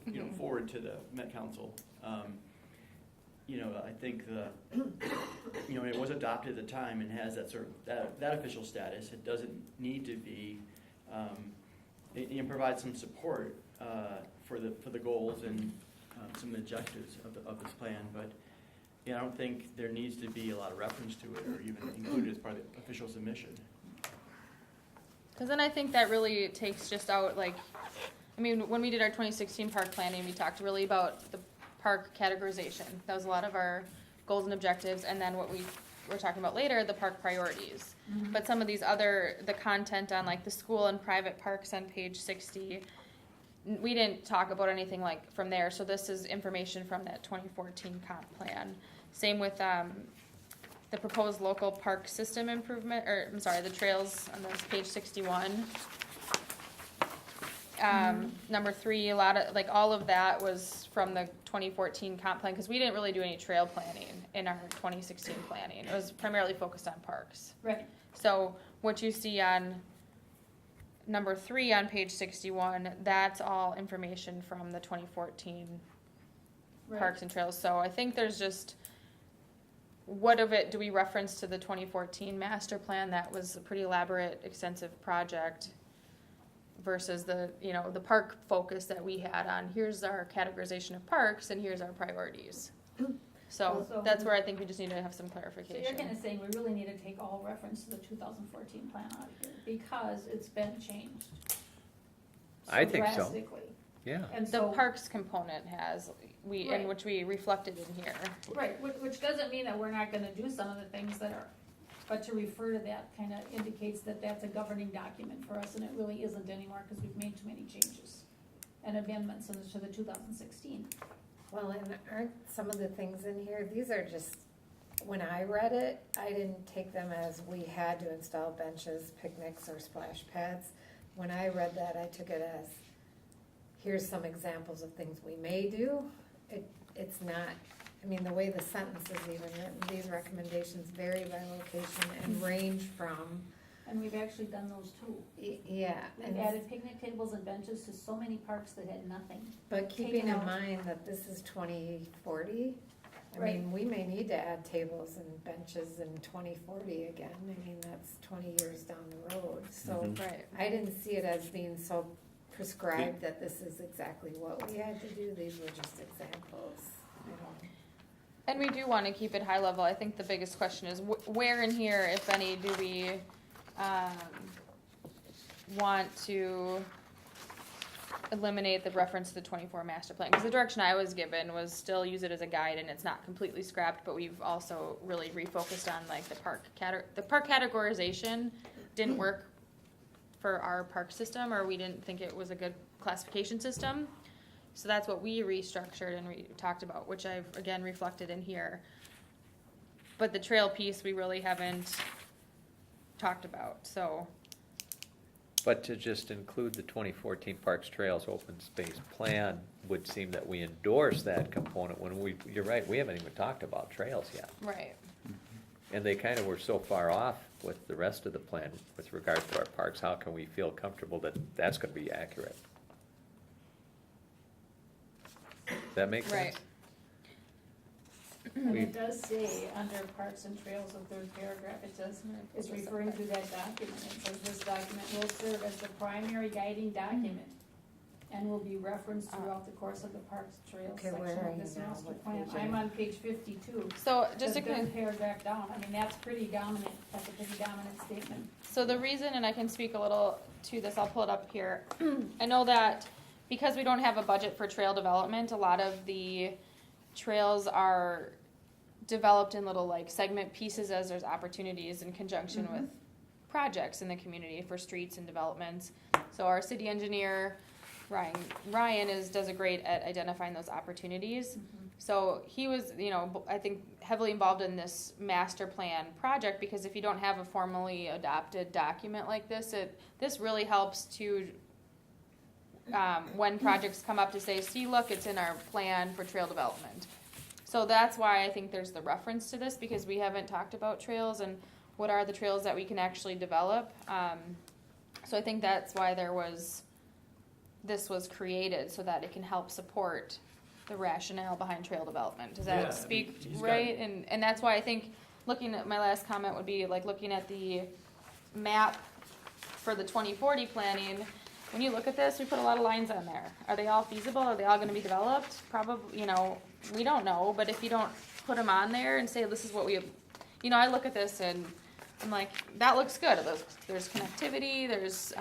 Mhm. forward to the Met Council. I think it was adopted at the time and has that sort of, that official status. It doesn't need to be, it provides some support for the goals and some objectives of this plan, but I don't think there needs to be a lot of reference to it or even included as part of the official submission. Because then I think that really takes just out, when we did our 2016 park planning, we talked really about the park categorization. That was a lot of our goals and objectives, and then what we were talking about later, the park priorities. But some of these the content on the school and private parks on page 60, we didn't talk about anything from there. So this is information from that 2014 comp plan. Same with the proposed local park system improvement, the trails on this page 61. Number 3, a lot of, all of that was from the 2014 comp plan, because we didn't really do any trail planning in our 2016 planning. It was primarily focused on parks. Right. So what you see on number 3 on page 61, that's all information from the 2014 Right. parks and trails. So I think there's just, what of it do we reference to the 2014 master plan? That was a pretty elaborate, extensive project versus the park focus that we had on, here's our categorization of parks and here's our priorities. So So- that's where I think we just need to have some So clarification. you're kind of saying we really need to take all reference to the 2014 plan out of here because it's been changed. I think so. Drastically. Yeah. And The so, parks component has, in Right. which we reflected in here. Right, which doesn't mean that we're not gonna do some of the things that are, but to refer to that kinda indicates that that's a governing document for us, and it really isn't anymore, cause we've made too many changes and amendments to the 2016. Well, and aren't some of the things in here, these are just, when I read it, I didn't take them as we had to install benches, picnics, or splash pads. When I read that, I took it as, here's some examples of things we may do. It's not, I mean, the way the sentence is even written, these recommendations vary by location and range from, And we've actually done those too. yeah. We've and- added picnic tables and benches to so many parks that had nothing. But keeping taken in out. mind that this is 2040, I Right. mean, we may need to add tables and benches in 2040 again. I mean, that's 20 years down the road. So Mhm. Right. I didn't see it as being so prescribed that this is exactly what we had to do. These were just examples. I don't- And we do want to keep it high level. I think the biggest question is where in here, if any, do we want to eliminate the reference to the 24 master plan? Because the direction I was given was still use it as a guide, and it's not completely scrapped, but we've also really refocused on like the park categorization didn't work for our park system, or we didn't think it was a good classification system. So that's what we restructured and talked about, which I've again reflected in here. But the trail piece, we really haven't talked about, so. But to just include the 2014 Parks Trails Open Space Plan would seem that we endorse that component when you're right, we haven't even talked about trails yet. Right. And they kind of were so far off with the rest of the plan with regard to our parks, how can we feel comfortable that that's gonna be accurate? Does that make sense? Right. And We- it does say, under parks and trails, the third paragraph, it says, it's referring to that document. It says this document will serve as the primary guiding document and will be referenced throughout the course of the parks and trails Okay, section where are of you this now? master What plan. page are I'm you? on page 52. So just The to kind third paragraph down, I mean, that's pretty dominant, that's a pretty dominant statement. So the reason, and I can speak a little to this, I'll pull it up here. I know that because we don't have a budget for trail development, a lot of the trails are developed in little like segment pieces as there's opportunities in conjunction with projects in the community for streets and developments. So our city engineer, Ryan does a great at identifying those opportunities. So he was, I think heavily involved in this master plan project, because if you don't have a formally adopted document like this, this really helps to, when projects come up to say, see, look, it's in our plan for trail development. So that's why I think there's the reference to this, because we haven't talked about trails and what are the trails that we can actually develop. So I think that's why this was created, so that it can help support the rationale behind trail development. Does Yeah, I that mean, speak he's got- right? And that's why I think looking at, my last comment would be like looking at the map for the 2040 planning. When you look at this, we put a lot of lines on there. Are they all feasible? Are they all gonna be developed? Probably, we don't know, but if you don't put them on there and say, this is what we, I look at this and I'm like, that looks good. There's connectivity, there's,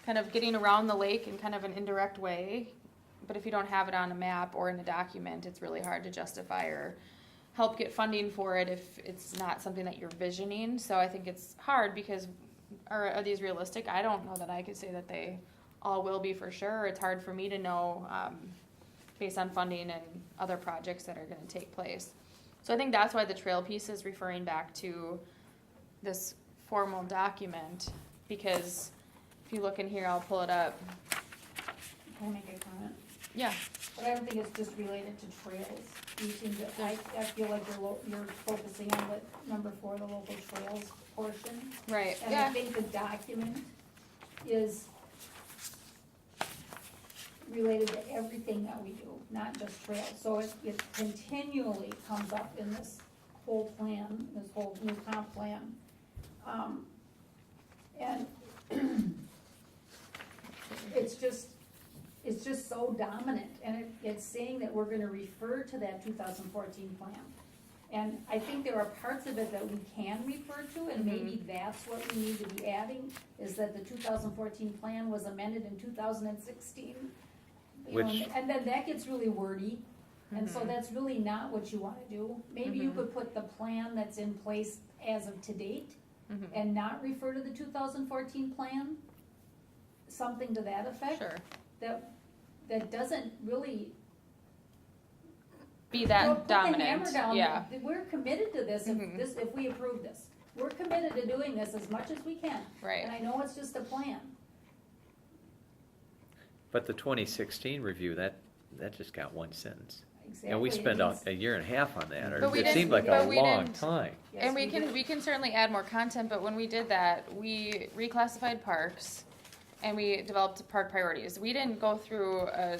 kind of getting around the lake in kind of an indirect way. But if you don't have it on a map or in a document, it's really hard to justify or help get funding for it if it's not something that you're visioning. So I think it's hard because, are these realistic? I don't know that I could say that they all will be for sure. It's hard for me to know based on funding and other projects that are going to take place. So I think that's why the trail piece is referring back to this formal document, because if you look in here, I'll pull it up. Can I make a comment? Yeah. But I don't think it's just related to trails. You seem to, I feel like you're focusing on the number 4, the local trails portion. Right. And I Yeah. think the document is related to everything that we do, not just trails. So it continually comes up in this whole plan, this whole new comp plan. And it's just so dominant, and it's saying that we're gonna refer to that 2014 plan. And I think there are parts of it that we can refer to, and maybe that's what we need to be adding, is that the 2014 plan was amended in 2016. You know, Which- and then that gets really wordy, And so Mhm. that's really not what you wanna do. Maybe you Mhm. could put the plan that's in place as of to date Mhm. and not refer to the 2014 plan, something to that effect. Sure. That doesn't really Be put that the hammer dominant, down. yeah. We're committed to this, Mhm. if we approve this. We're committed to doing this as much as we can. Right. And I know it's just a plan. But the 2016 review, that just got one sentence. Exactly. And we spent It is- a year and a half on that, But we it didn't- seemed like but a we long didn't- time. Yes, And we did. can certainly add more content, but when we did that, we reclassified parks and we developed park priorities. We didn't go through a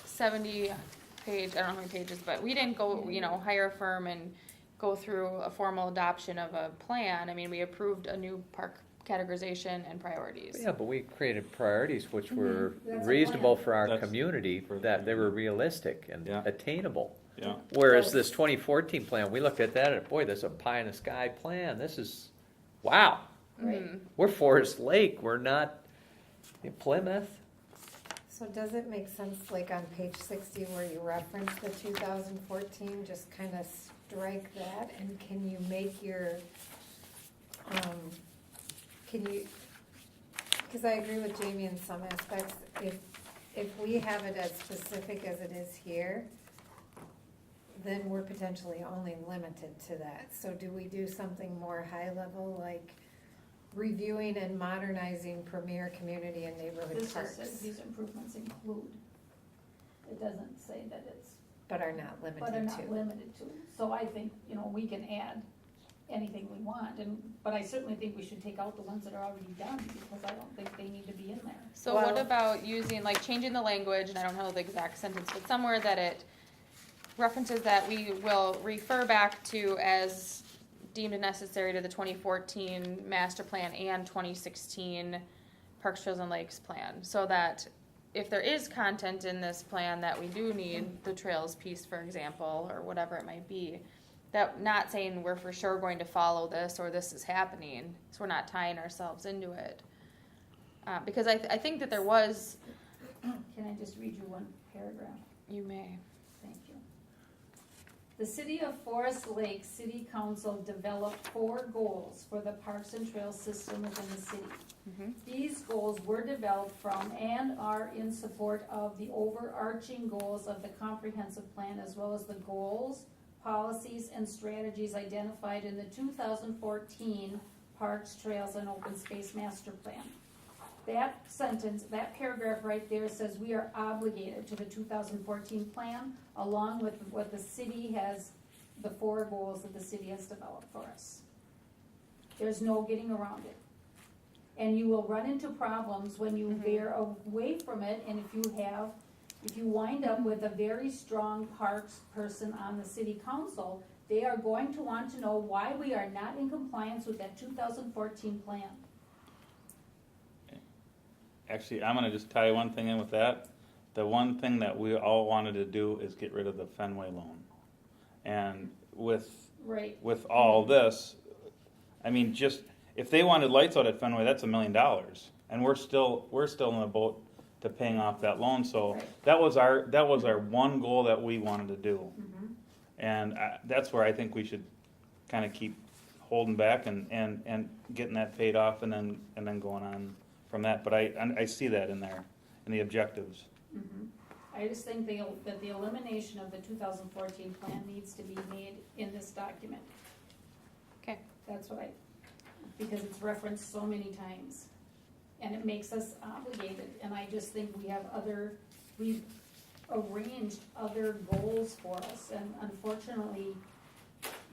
70-page, I don't know how many pages, but we didn't go, hire a firm and go through a formal adoption of a plan. I mean, we approved a new park categorization and priorities. Yeah, but we created priorities which were That's a reasonable plan. for our That's- community, for- that they were realistic and Yeah. attainable. Yeah, Whereas this 2014 plan, we looked at that and boy, this is a pie in the sky plan. This is, wow. Right. Mhm. We're Forest Lake, we're not Plymouth. So does it make sense, like on page 60 where you reference the 2014, just kind of strike that? And can you make your, because I agree with Jamie in some aspects, if we have it as specific as it is here, then we're potentially only limited to that. So do we do something more high level, like reviewing and modernizing premier community and neighborhood This just parks? says these improvements include. It doesn't say that it's, But are not but are limited not to. limited to. So I think, we can add anything we want, but I certainly think we should take out the ones that are already done, because I don't think they need to be in there. So what Well- about using, like, changing the language, and I don't know the exact sentence, but somewhere that it references that we will refer back to as deemed necessary to the 2014 master plan and 2016 Parks, Trails, and Lakes plan, so that if there is content in this plan that we do need, the trails piece, for example, or whatever it might be, that, not saying we're for sure going to follow this or this is happening, so we're not tying ourselves into it. Because I think that there was, Can I just read you one paragraph? you may, Thank you. The City of Forest Lake City Council developed 4 goals for the Parks and Trails system within the city. mhm, These goals were developed from and are in support of the overarching goals of the comprehensive plan, as well as the goals, policies, and strategies identified in the 2014 Parks, Trails, and Open Space Master Plan. That sentence, that paragraph right there says we are obligated to the 2014 plan, along with what the city has, the 4 goals that the city has developed for us. There's no getting around it. And you will run into problems when you Mhm. veer away from it, and if you wind up with a very strong parks person on the city council, they are going to want to know why we are not in compliance with that 2014 plan. actually, I'm gonna just tie one thing in with that. The one thing that we all wanted to do is get rid of the Fenway loan. And Right. with all this, I mean, just, if they wanted lights out at Fenway, that's $1 million. And we're still in the boat to paying off that loan, so Right. that was our one goal that we wanted to do. Mhm. And that's where I think we should kind of keep holding back and getting that paid off and then going on from that. But I see that in there, in the objectives. Mhm. I just think that the elimination of the 2014 plan needs to be made in this document. okay. That's what because it's referenced so many times. And it makes us obligated, and I just think we've arranged other goals for us, and unfortunately,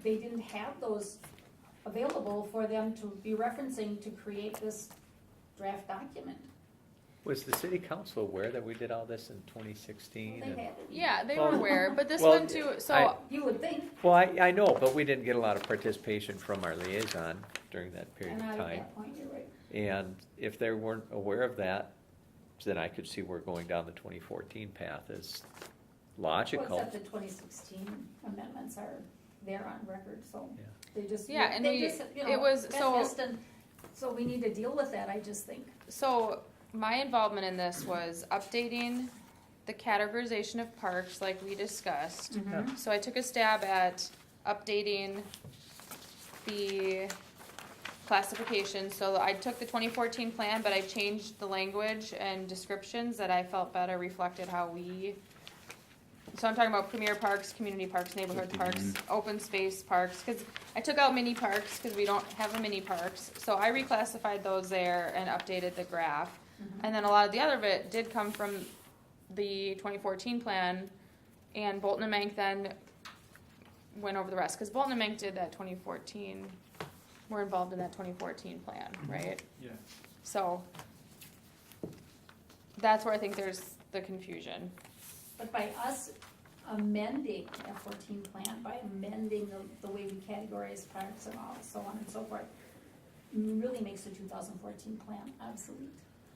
they didn't have those available for them to be referencing to create this draft document. Was the city council aware that we did all this in 2016? They had it. Yeah, they were Well- aware, but this well, one too, so, I- You would think, Well, I know, but we didn't get a lot of participation from our liaison during that period and of at time. that point, you're right. And if they weren't aware of that, then I could see we're going down the 2014 path as logical. Except the 2016 amendments are there on record, so Yeah. they just, Yeah, and they we- just, it was- that so- missed, and so we need to deal with that, I just think. so my involvement in this was updating the categorization of parks like we discussed. Mhm. So I took a stab at updating the classification. So I took the 2014 plan, but I changed the language and descriptions that I felt better reflected how we. So I'm talking about premier parks, community parks, neighborhood parks, open space parks, because I took out mini parks because we don't have a mini parks. So I reclassified those there and updated the graph. And then a lot of the other of it did come from the 2014 plan, and Bolton and Mank then went over the rest, because Bolton and Mank did that 2014, were involved in that 2014 plan, right? Yeah. So that's where I think there's the confusion. But by us amending that 14 plan, by amending the way we categorize parks and all, so on and so forth, really makes the 2014 plan obsolete.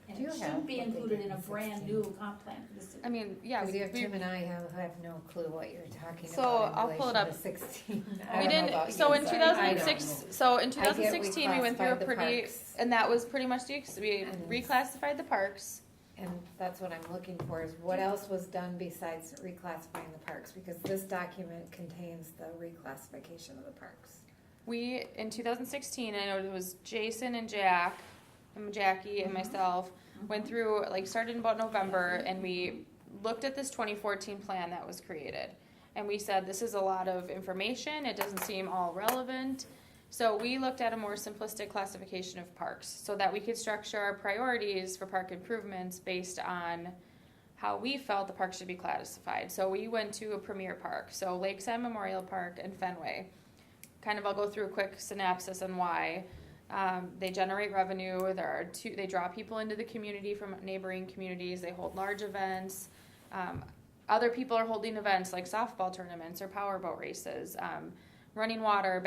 And Do you it have shouldn't be what they included did in a in brand 16? new comp plan for the city. I mean, yeah, Because we, you have we, Tim and I have no clue what you're talking So, about I'll in pull it relation up. to 16. we I don't know didn't, about so you, in sorry. I don't 2006, know. so in I get 2016, we went through a reclassified the pretty, parks. and that was pretty much we And- reclassified the parks. And that's what I'm looking for, is what else was done besides reclassifying the parks? Because this document contains the reclassification of the parks. We, in 2016, I know it was Jason and Jack, and Jackie and myself, went through, like, started in about November, and we looked at this 2014 plan that was created. And we said, this is a lot of information, it doesn't seem all relevant. So we looked at a more simplistic classification of parks, so that we could structure our priorities for park improvements based on how we felt the park should be classified. So we went to a premier park, so Lakeside Memorial Park and Fenway. Kind of, I'll go through a quick synopsis on why. They generate revenue. They draw people into the community from neighboring communities. They hold large events. Other people are holding events like softball tournaments or powerboat races, running water,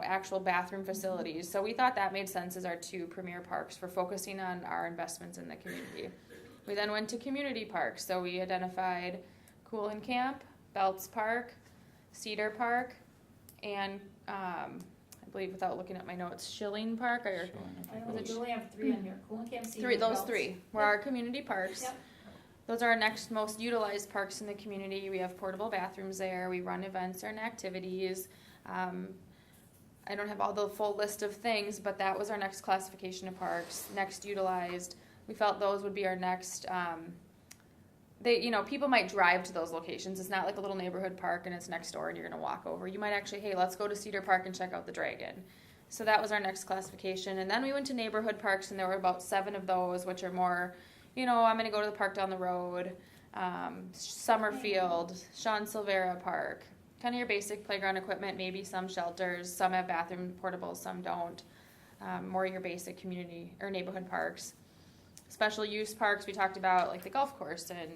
actual bathroom facilities. So we thought that made sense as our two premier parks for focusing on our investments in the community. We then went to community parks. So we identified Coolin Camp, Belts Park, Cedar Park, and I believe, without looking at my notes, Schilling Park, or I know we only have 3 on here, Coolen Camp, Cedar, those Belts. three were our community parks. Yep. Those are our next most utilized parks in the community. We have portable bathrooms there. We run events and activities. I don't have all the full list of things, but that was our next classification of parks, next utilized. We felt those would be our next. People might drive to those locations. It's not like a little neighborhood park and it's next door and you're gonna walk over. You might actually, hey, let's go to Cedar Park and check out the Dragon. So that was our next classification. And then we went to neighborhood parks, and there were about 7 of those, which are more, I'm gonna go to the park down the road, Summerfield, Sean Silvera Park, kind of your basic playground equipment, maybe some shelters, some have bathroom portables, some don't. More your basic community or neighborhood parks. Special use parks, we talked about, like the golf course and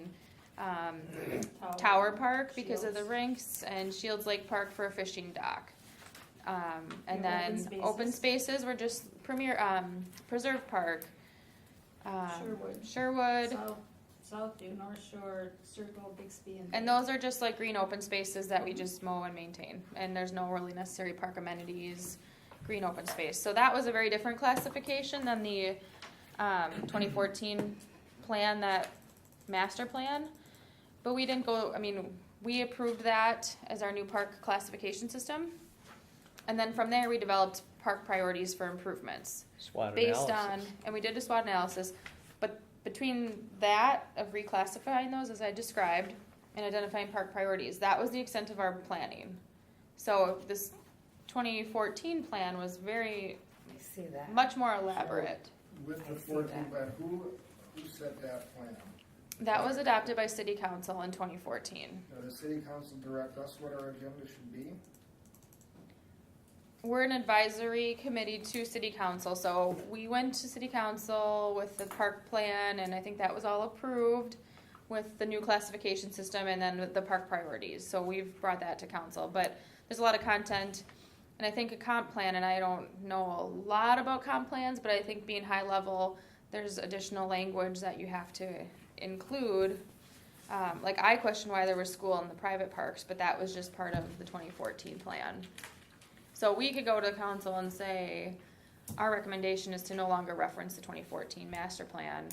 Tower Park because of the Shields. rinks, and Shields Lake Park for a fishing dock. And Your then open spaces. open spaces were just Preserve Park, Sherwood. Southview, North Shore, Circle, Bixby, And those are just like green open spaces that we just mow and maintain, and there's no really necessary park amenities, green open space. So that was a very different classification than the 2014 plan, that master plan. But we didn't go, we approved that as our new park classification system. And then from there, we developed park priorities for improvements. SWOT Based analysis. on, and we did a SWOT analysis, but between that of reclassifying those as I described and identifying park priorities, that was the extent of our planning. So this 2014 plan was very, I see that. much more elaborate. With I the see 14, that. but who set that plan? That was adopted by City Council in 2014. Now, the city council direct us what our agenda should be? We're an advisory committee to City Council, so we went to City Council with the park plan, and I think that was all approved with the new classification system and then with the park priorities. So we've brought that to council, but there's a lot of content, and I think a comp plan, and I don't know a lot about comp plans, but I think being high level, there's additional language that you have to include. Like I question why there was school in the private parks, but that was just part of the 2014 plan. So we could go to council and say, our recommendation is to no longer reference the 2014 master plan.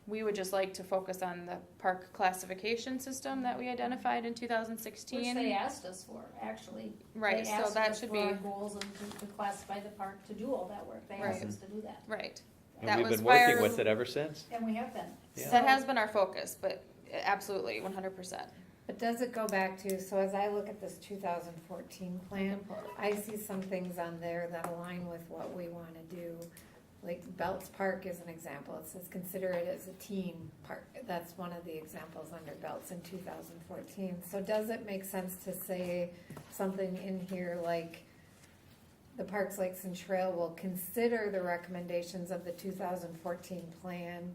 we would just like to focus on the park classification system that we identified in 2016. Which they asked us for, actually. Right, They so asked that us should for our be, goals and to classify the park, to do all that work. They asked Right. us to do that, right. And That we've was been working why- with it ever since. and we have been. Yeah. That has been our focus, but absolutely, 100%. But does it go back to, so as I look at this 2014 plan, I see some things on there that align with what we wanna do. Like Belts Park is an example, it says consider it as a teen park, that's one of the examples under Belts in 2014. So does it make sense to say something in here like, the Parks, Lakes and Trail will consider the recommendations of the 2014 plan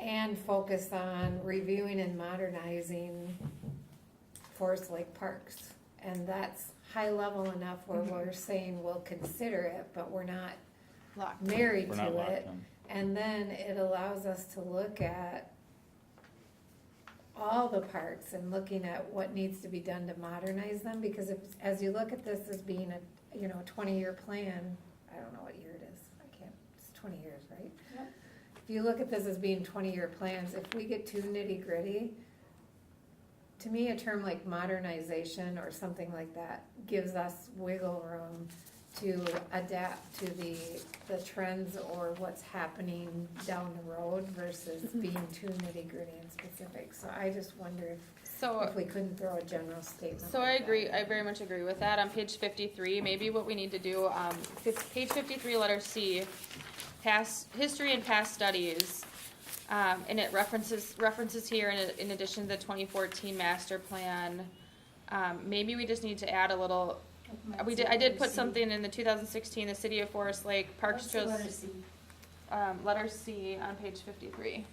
and focus on reviewing and modernizing Forest Lake parks? And that's high level enough where we're saying we'll consider it, but we're not Locked. married We're not to locked it. in. And then it allows us to look at all the parks and looking at what needs to be done to modernize them, because if, as you look at this as being a, 20-year plan, I don't know what year it is, I can't, it's 20 years, right? Yep. If you look at this as being 20-year plans, if we get too nitty-gritty, to me, a term like modernization or something like that gives us wiggle room to adapt to the trends or what's happening down the road versus being too nitty-gritty and specific. So I just wonder if we couldn't throw a general statement. So I like agree, that. I very much agree with that. On page 53, maybe what we need to do, page 53, letter C, past, history and past studies. And it references here in addition to the 2014 master plan. Maybe we just need to add a little, I did put something in the 2016, the City of Forest Lake Parks Trails. Letter C on page 53.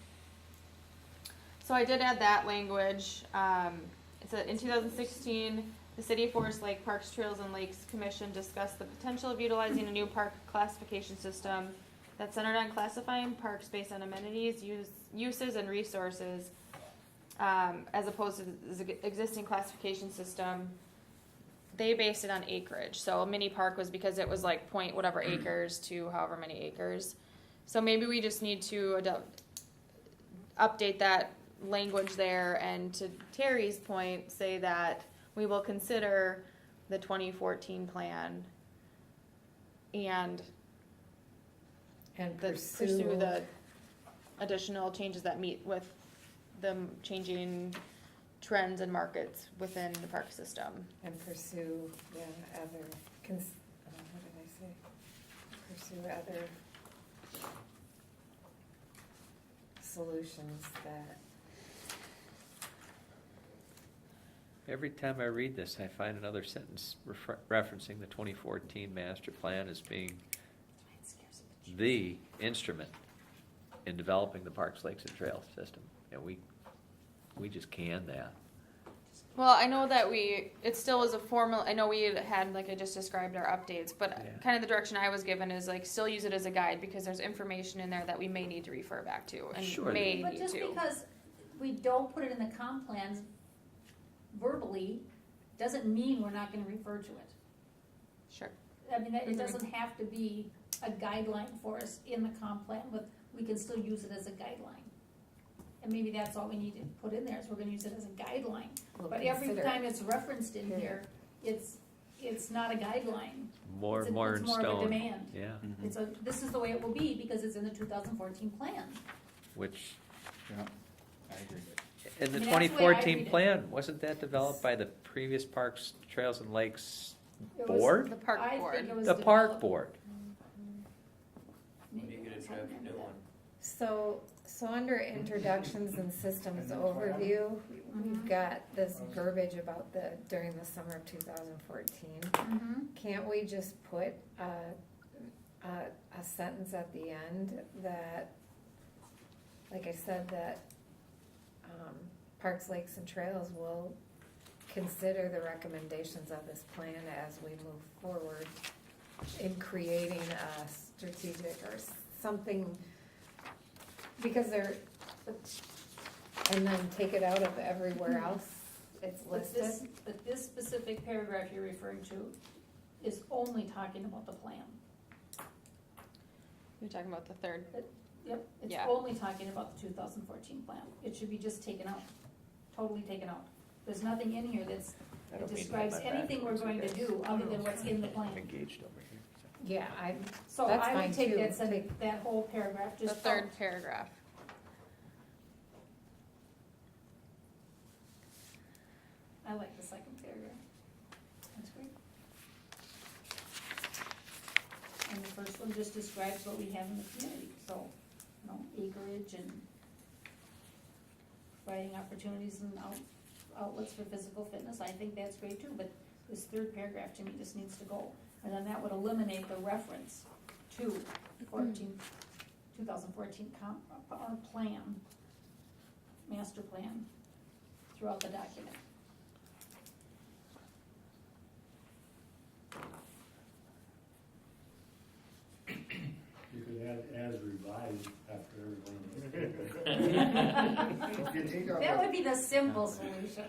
So I did add that language. It's in 2016, the City of Forest Lake Parks, Trails, and Lakes Commission discussed the potential of utilizing a new park classification system that's centered on classifying parks based on amenities, uses, and resources, as opposed to the existing classification system. They based it on acreage. So a mini park was because it was like point whatever acres to however many acres. So maybe we just need to update that language there, and to Terry's point, say that we will consider the 2014 plan and pursue the additional changes that meet with the changing trends and markets within the park system. And pursue, other, what did I say? Pursue other solutions that, Every time I read this, I find another sentence referencing the 2014 master plan as being the instrument in developing the Parks, Lakes, and Trails system. And we just can that. Well, I know that it still is a formal, I know we had, like I just described, our updates, but Yeah. kind of the direction I was given is like, still use it as a guide, because there's information in there that we may need to refer back to, and Sure. may But need just to. because we don't put it in the comp plans verbally, doesn't mean we're not gonna refer to it. Sure. I mean, it Mhm. doesn't have to be a guideline for us in the comp plan, but we can still use it as a guideline. And maybe that's all we need to put in there, is we're gonna use it as a guideline. we'll But every consider. time it's referenced in here, Period. it's not a guideline. More It's and a- more it's in more of a stone. demand. Yeah, Mhm. This is the way it will be, because it's in the 2014 plan. which, Yeah, I agree. in the I mean, that's the way I 2014 read it. plan, wasn't that developed by the previous Parks, Trails, and Lakes It was- board? The park I board. think it was The park developed- board. maybe You get it a was draft something new like one. So under introductions and systems overview, we've got this verbiage about during the summer of 2014. that. Mhm. Can't we just put a sentence at the end that, like I said, that Parks, Lakes, and Trails will consider the recommendations of this plan as we move forward in creating a strategic or something, because and then take it out of everywhere else it's listed? But this specific paragraph you're referring to is only talking about the plan. You're talking about the third. Yep, it's Yeah. only talking about the 2014 plan. It should be just taken out, totally taken out. There's nothing in here that I don't mean to have describes my back anything we're towards you going to guys. do other than what's in the I'm plan. engaged over here. so. Yeah, So That's I fine would take too. that, that whole paragraph The just third out. paragraph. I like the second paragraph. That's great. And the first one just describes what we have in the community, so, you know, acreage and providing opportunities and outlets for physical fitness, I think that's great too, but this third paragraph to me just needs to go. And then that would eliminate the reference to 2014 plan, master plan throughout the document. You could add as revised after If you take out That would be the simple solution.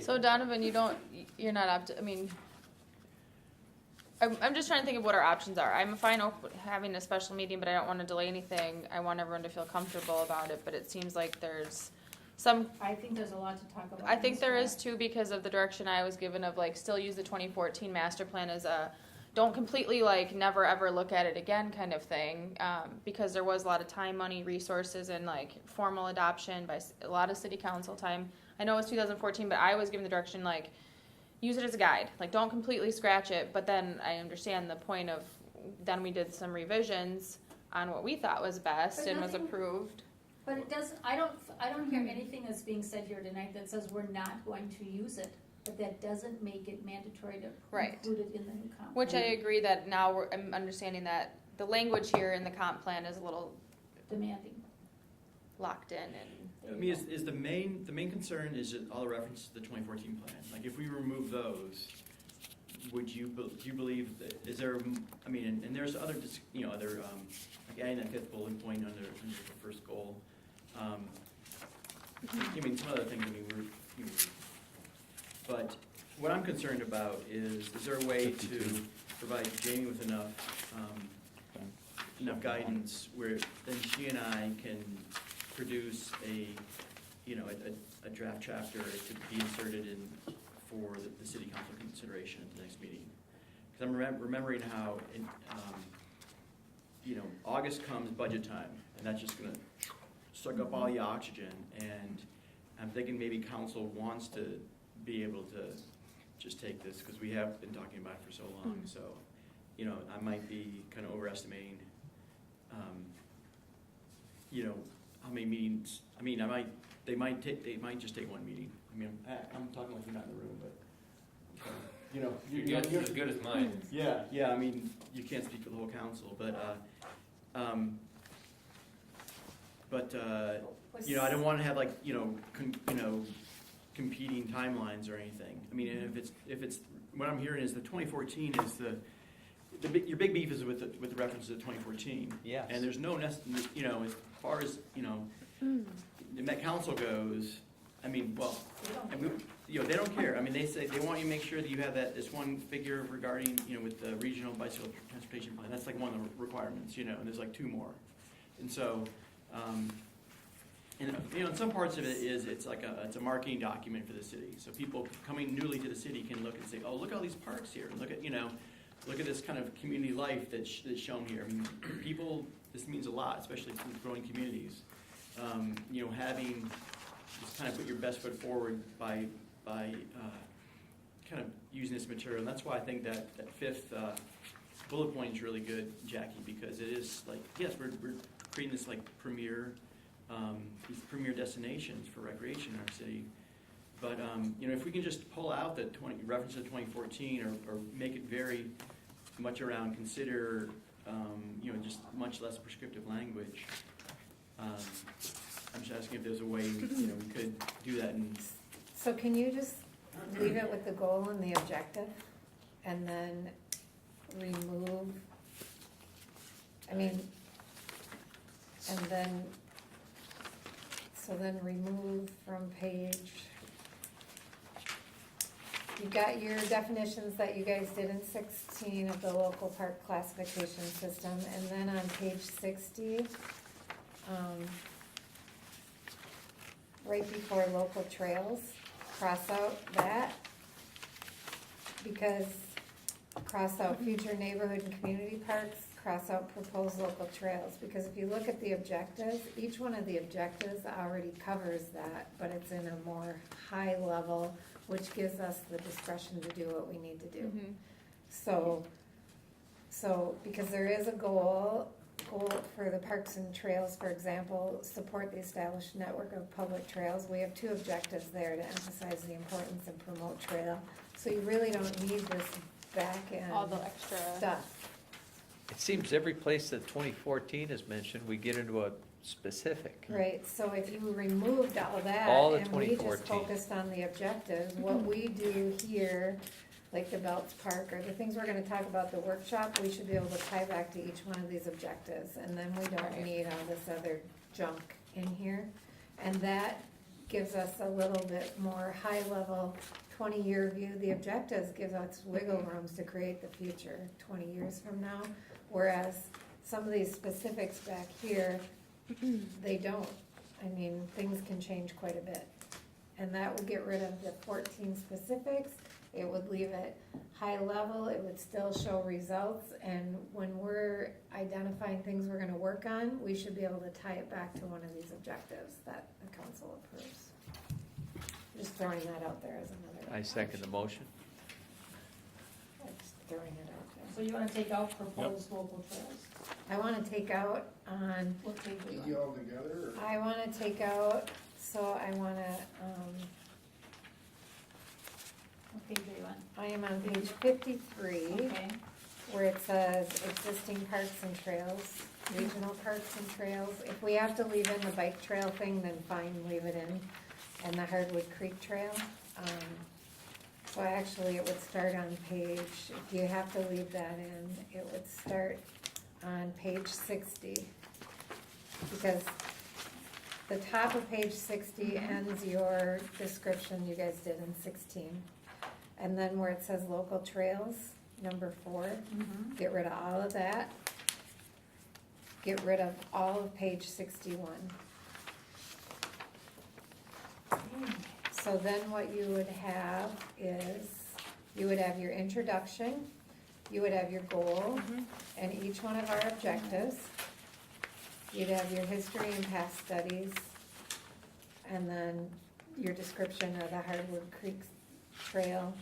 So Donovan, you're not I mean, I'm just trying to think of what our options are. I'm fine having a special meeting, but I don't want to delay anything. I want everyone to feel comfortable about it, but it seems like there's some, I think there's a lot to talk about. I think in there this is too, because of the direction I was given of like, still use the 2014 master plan as a, don't completely like, never ever look at it again kind of thing, because there was a lot of time, money, resources, and like formal adoption by a lot of city council time. I know it's 2014, but I was given the direction like, use it as a guide, like don't completely scratch it, but then I understand the point of, then we did some revisions on what we thought was best But and was nothing- approved. But it doesn't, I don't hear anything that's being said here tonight that says we're not going to use it, but that doesn't make it mandatory to Right. include it in the new comp. Which I agree that now I'm understanding that the language here in the comp plan is a little Demanding. locked in and. I mean, is the main concern is that all the references to the 2014 plan? Like, if we remove those, do you believe that, is there, I mean, and there's other, other, like adding that fifth bullet point under the first goal. I mean, some other things, I mean, but what I'm concerned about is there a way to provide Jamie with enough guidance where then she and I can produce a draft chapter to be inserted in for the city council consideration at the next meeting. Because I'm remembering how, August comes budget time, and that's just gonna suck up all the oxygen, and I'm thinking maybe council wants to be able to just take this, because we have been talking about it for so long, so, I might be kind of overestimating, how many meetings, I mean, they might just take one meeting. I mean, I'm talking like you're not in the room, but, Your guess is as good as mine. yeah, I mean, you can't speak for the whole council, but, I don't wanna have like, competing timelines or anything. I mean, and if it's, what I'm hearing is the 2014 is your big beef is with the reference to 2014. Yes. And there's no, as far as, the Met Council goes, I mean, well, they don't care. I mean, they say, they want you to make sure that you have this one figure regarding, with the regional bicycle transportation plan. That's like one of the requirements, and there's like two more. And so, in some parts of it it's like it's a marketing document for the city. So people coming newly to the city can look and say, oh, look at all these parks here. And look at this kind of community life that's shown here. I mean, this means a lot, especially in growing communities. Having just kind of put your best foot forward by kind of using this material. And that's why I think that fifth bullet point is really good, Jackie, because it is like, yes, we're creating this like these premier destinations for recreation in our city. But, if we can just pull out the reference to 2014 or make it very much around consider, just much less prescriptive language. I'm just asking if there's a way, we could do that. So can you just leave it with the goal and the objective, and then remove, remove from page you've got your definitions that you guys did in 16 of the local park classification system, and then on page 60, right before local trails, cross out that, because cross out future neighborhood and community parks, cross out proposed local trails, because if you look at the objectives, each one of the objectives already covers that, but it's in a more high level, which gives us the discretion to do what we need to do. Mhm. So, because there is a goal for the parks and trails, for example, support the established network of public trails. We have two objectives there to emphasize the importance and promote trail. So you really don't need this back end All the extra. stuff. It seems every place that 2014 is mentioned, we get into a specific. Right, so if you removed all that All the and we just 2014. focused on the objectives, what we do here, like the Belts Park or the things we're gonna talk about the workshop, we should be able to tie back to each one of these objectives, and then we don't Right. need all this other junk in here. And that gives us a little bit more high level 20-year view. The objectives give us wiggle rooms to create the future 20 years from now, whereas some of these specifics back here, they don't. I mean, things can change quite a bit. And that would get rid of the 14 specifics, it would leave it high level, it would still show results, and when we're identifying things we're gonna work on, we should be able to tie it back to one of these objectives that the council approves. Just throwing that out there as another. I second the motion. Just throwing it out there. So you wanna take out proposed local trails? I wanna take out on, What page are you E on? all together, or? I wanna take out, so I wanna, What page are you on? I am on page 53, Okay, where it says existing parks and trails, regional parks and trails. If we have to leave in the bike trail thing, then fine, leave it in, and the Hardwood Creek Trail. So actually, it would start on page, if you have to leave that in, it would start on page 60. Because the top of page 60 ends your description you guys did in 16. And then where it says local trails, number 4, mhm. get rid of all of that. Get rid of all of page 61. So then what you would have is, you would have your introduction, you would have your goal, and each one of our objectives. You'd have your history and past studies, and then your description of the Hardwood Creek Trail,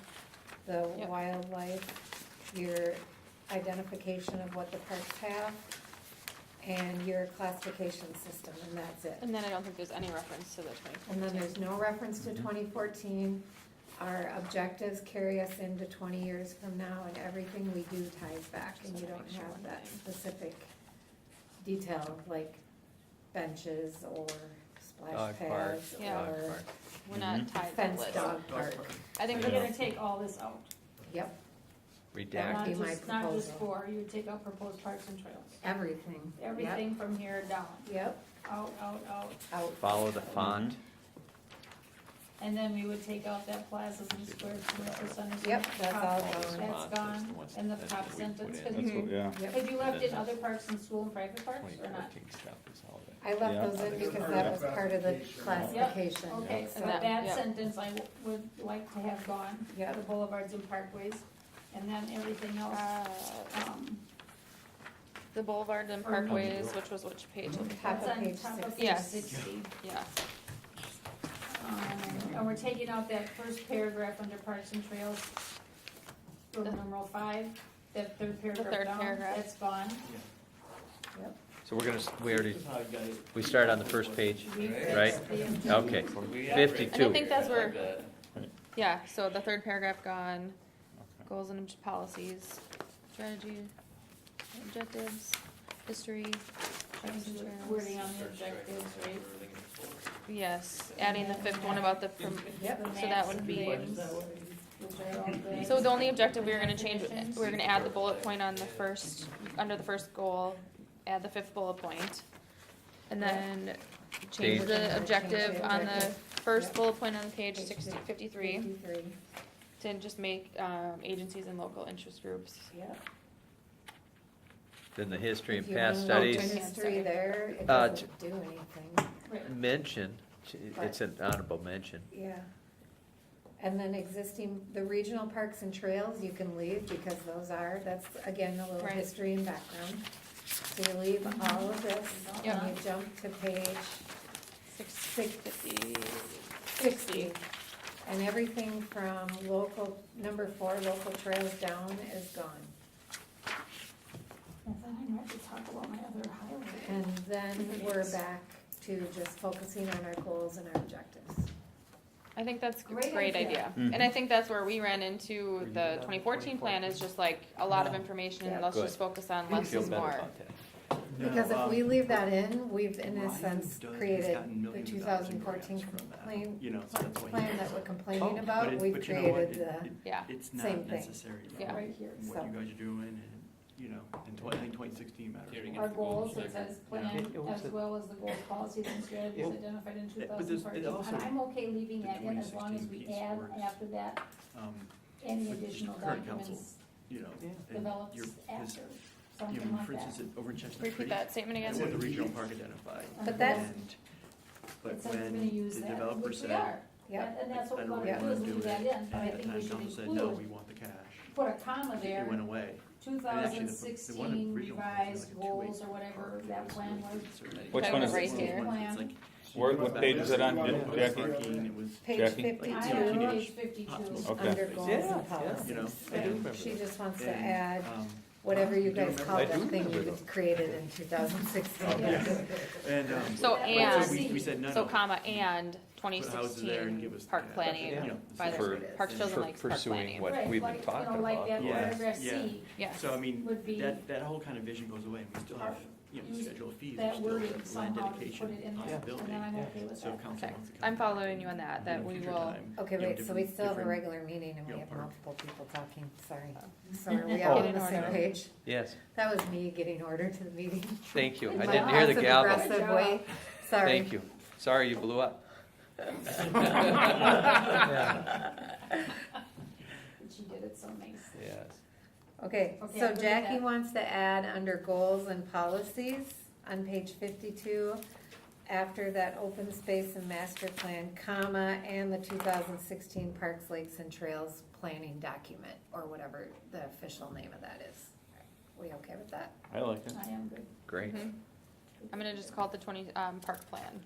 the Yep. wildlife, your identification of what the parks have, and your classification system, and that's it. And then I don't think there's any reference to the 2014. And then there's no reference to 2014. Our objectives carry us into 20 years from now, and everything we do ties back, and you don't have that specific detail like benches or splash Dog park. pads Yeah. Dog or park. We're not tied to that fenced list. dog park. I think We're we're gonna take all this out. Yep, Redact. Not be my just, not just proposal. 4, you would take out proposed parks and trails. everything. Yep. Everything from here down, Yep, out, out, out. out. Follow the font. And then we would take out that plazas and squares for percentage. Yep, that's all Follow gone. the That's font, gone, the ones and the that top we put sentence, in. cause That's you, what, yeah. Yep, have you left in other parks in school and private parks or not? 2014 stuff is all that. I left Yeah. those in It's because part that of was part of the classification. classification. Okay, so And that- that yeah. sentence I would like to have gone, Yep. the boulevards and parkways, and then everything else, The boulevard and Or no. parkways, which was which page? Top that's of on page top of 60. page Yes. 60. Yeah, And we're taking out that first paragraph under parks and trails, Roman numeral 5, that third paragraph third down, paragraph. that's gone. So we're gonna, we already, This is how you guys- we start on the first page, We right? fixed the objective. Okay. We- and I 52. think that's where, Like that. yeah, so the third paragraph gone, Okay. goals and policies, strategy, objectives, history, parks and trails. Wording on the Start striking objectives, what right? we were looking for. Yes, adding the fifth one about the, Yep. The So that maps would and be- things, which are all the- so the only objective we were gonna change, Definitions. we were gonna add the bullet point on the first, under the first goal, add the fifth bullet point, and then change Page. the objective on the first Yep. bullet point on page Page 53. 53. to just make, agencies and local interest groups. Yeah. Then the history and If you past wanna note studies the history there, it Uh, doesn't do anything, Right. mention, it's an honorable mention. yeah. And then the regional parks and trails, you can leave because that's again, a little Right. history and background. So you leave all of this, Yep. and you jump to page 650. 60. And everything from number 4, local trails down is gone. I thought I might to talk about my other highlight. And then we're back to just focusing on our goals and our objectives. I think that's a Great great idea. idea. And I think that's where we ran into the 2014 plan is just like a lot of information and let's Good. just focus on I less feel is better more. about that. Because if we leave that in, we've in a Ryan sense does- has created gotten the millions of 2014 dollars in grants from that, complaint, you know, so that's why he- plan that we're complaining Oh, about, But we've but you know what? created the, Yeah. It's same not thing. necessary, though, Yeah. Right here. and what So- you guys are doing, and, you know, I think 2016 matters. Here again. Our goals, it says plan It was as well as the goals, policies and strategies It- identified in but this- 2014. it also- And I'm okay leaving the that in as long as 2016 we piece add works. after that, any With just additional current documents council, You know, Yeah. and developed your, after, you something know, like for that. instance, over in Chestnut Repeat Creek, that statement that's again. what the regional park identified. But that's- And- But It says we're when gonna use the that, developer which we said, are. Yep. And that's what I we don't wanna really do is wanna leave do that it, in, and but I at the think we time should council said, no, we include, want the cash. put a comma there. It went away. And actually, the one 2016 original plan was revised like a 2/8 goals or whatever park, that it plan was. Which That one was is right it? here. It's like- What page is it on, Yeah, it was Jackie? parking, it was, page Jackie? I have 52, page 52. Possible. Okay. under goals Yeah, and yeah. policies. You know, I do remember She that. just wants to and, add um, whatever you do guys remember call that. I that do thing you remember those. created in 2016. and, So That and, was we said, no, so no. comma and Put houses there and 2016 give us the park cash. planning You know, by the For- Parks, Trails and for Lakes Park pursuing planning. what Right, we've been like, talking like about. that Yeah. paragraph Yeah. C, Yes. So I mean, would be- that whole kind of vision goes away, and we still have, you know, Use schedule of fees, that there's still wording land somehow to dedication put it in there, possibility. and then I'm okay with So if that. council Okay, wants to come I'm back following you on that, in that a we future will, time, Okay, you know, wait, so we different- still have a different- regular meeting and you we know, have park. multiple people talking, sorry. So are we all Get on in the same order. page? Yes, That was me getting order to the meeting. thank you. In I my didn't hear the gavel. passive-aggressive way. Sorry. Thank you. Sorry you blew up. she did it so nice. Yes. Okay, Okay, so I'm good with Jackie that. wants to add under goals and policies on page 52, after that open space and master plan, comma, and the 2016 Parks, Lakes, and Trails planning document, or whatever the official name of that is. We okay with that? I like it. I am good. Great. Mhm. I'm gonna just call it the 20, park plan,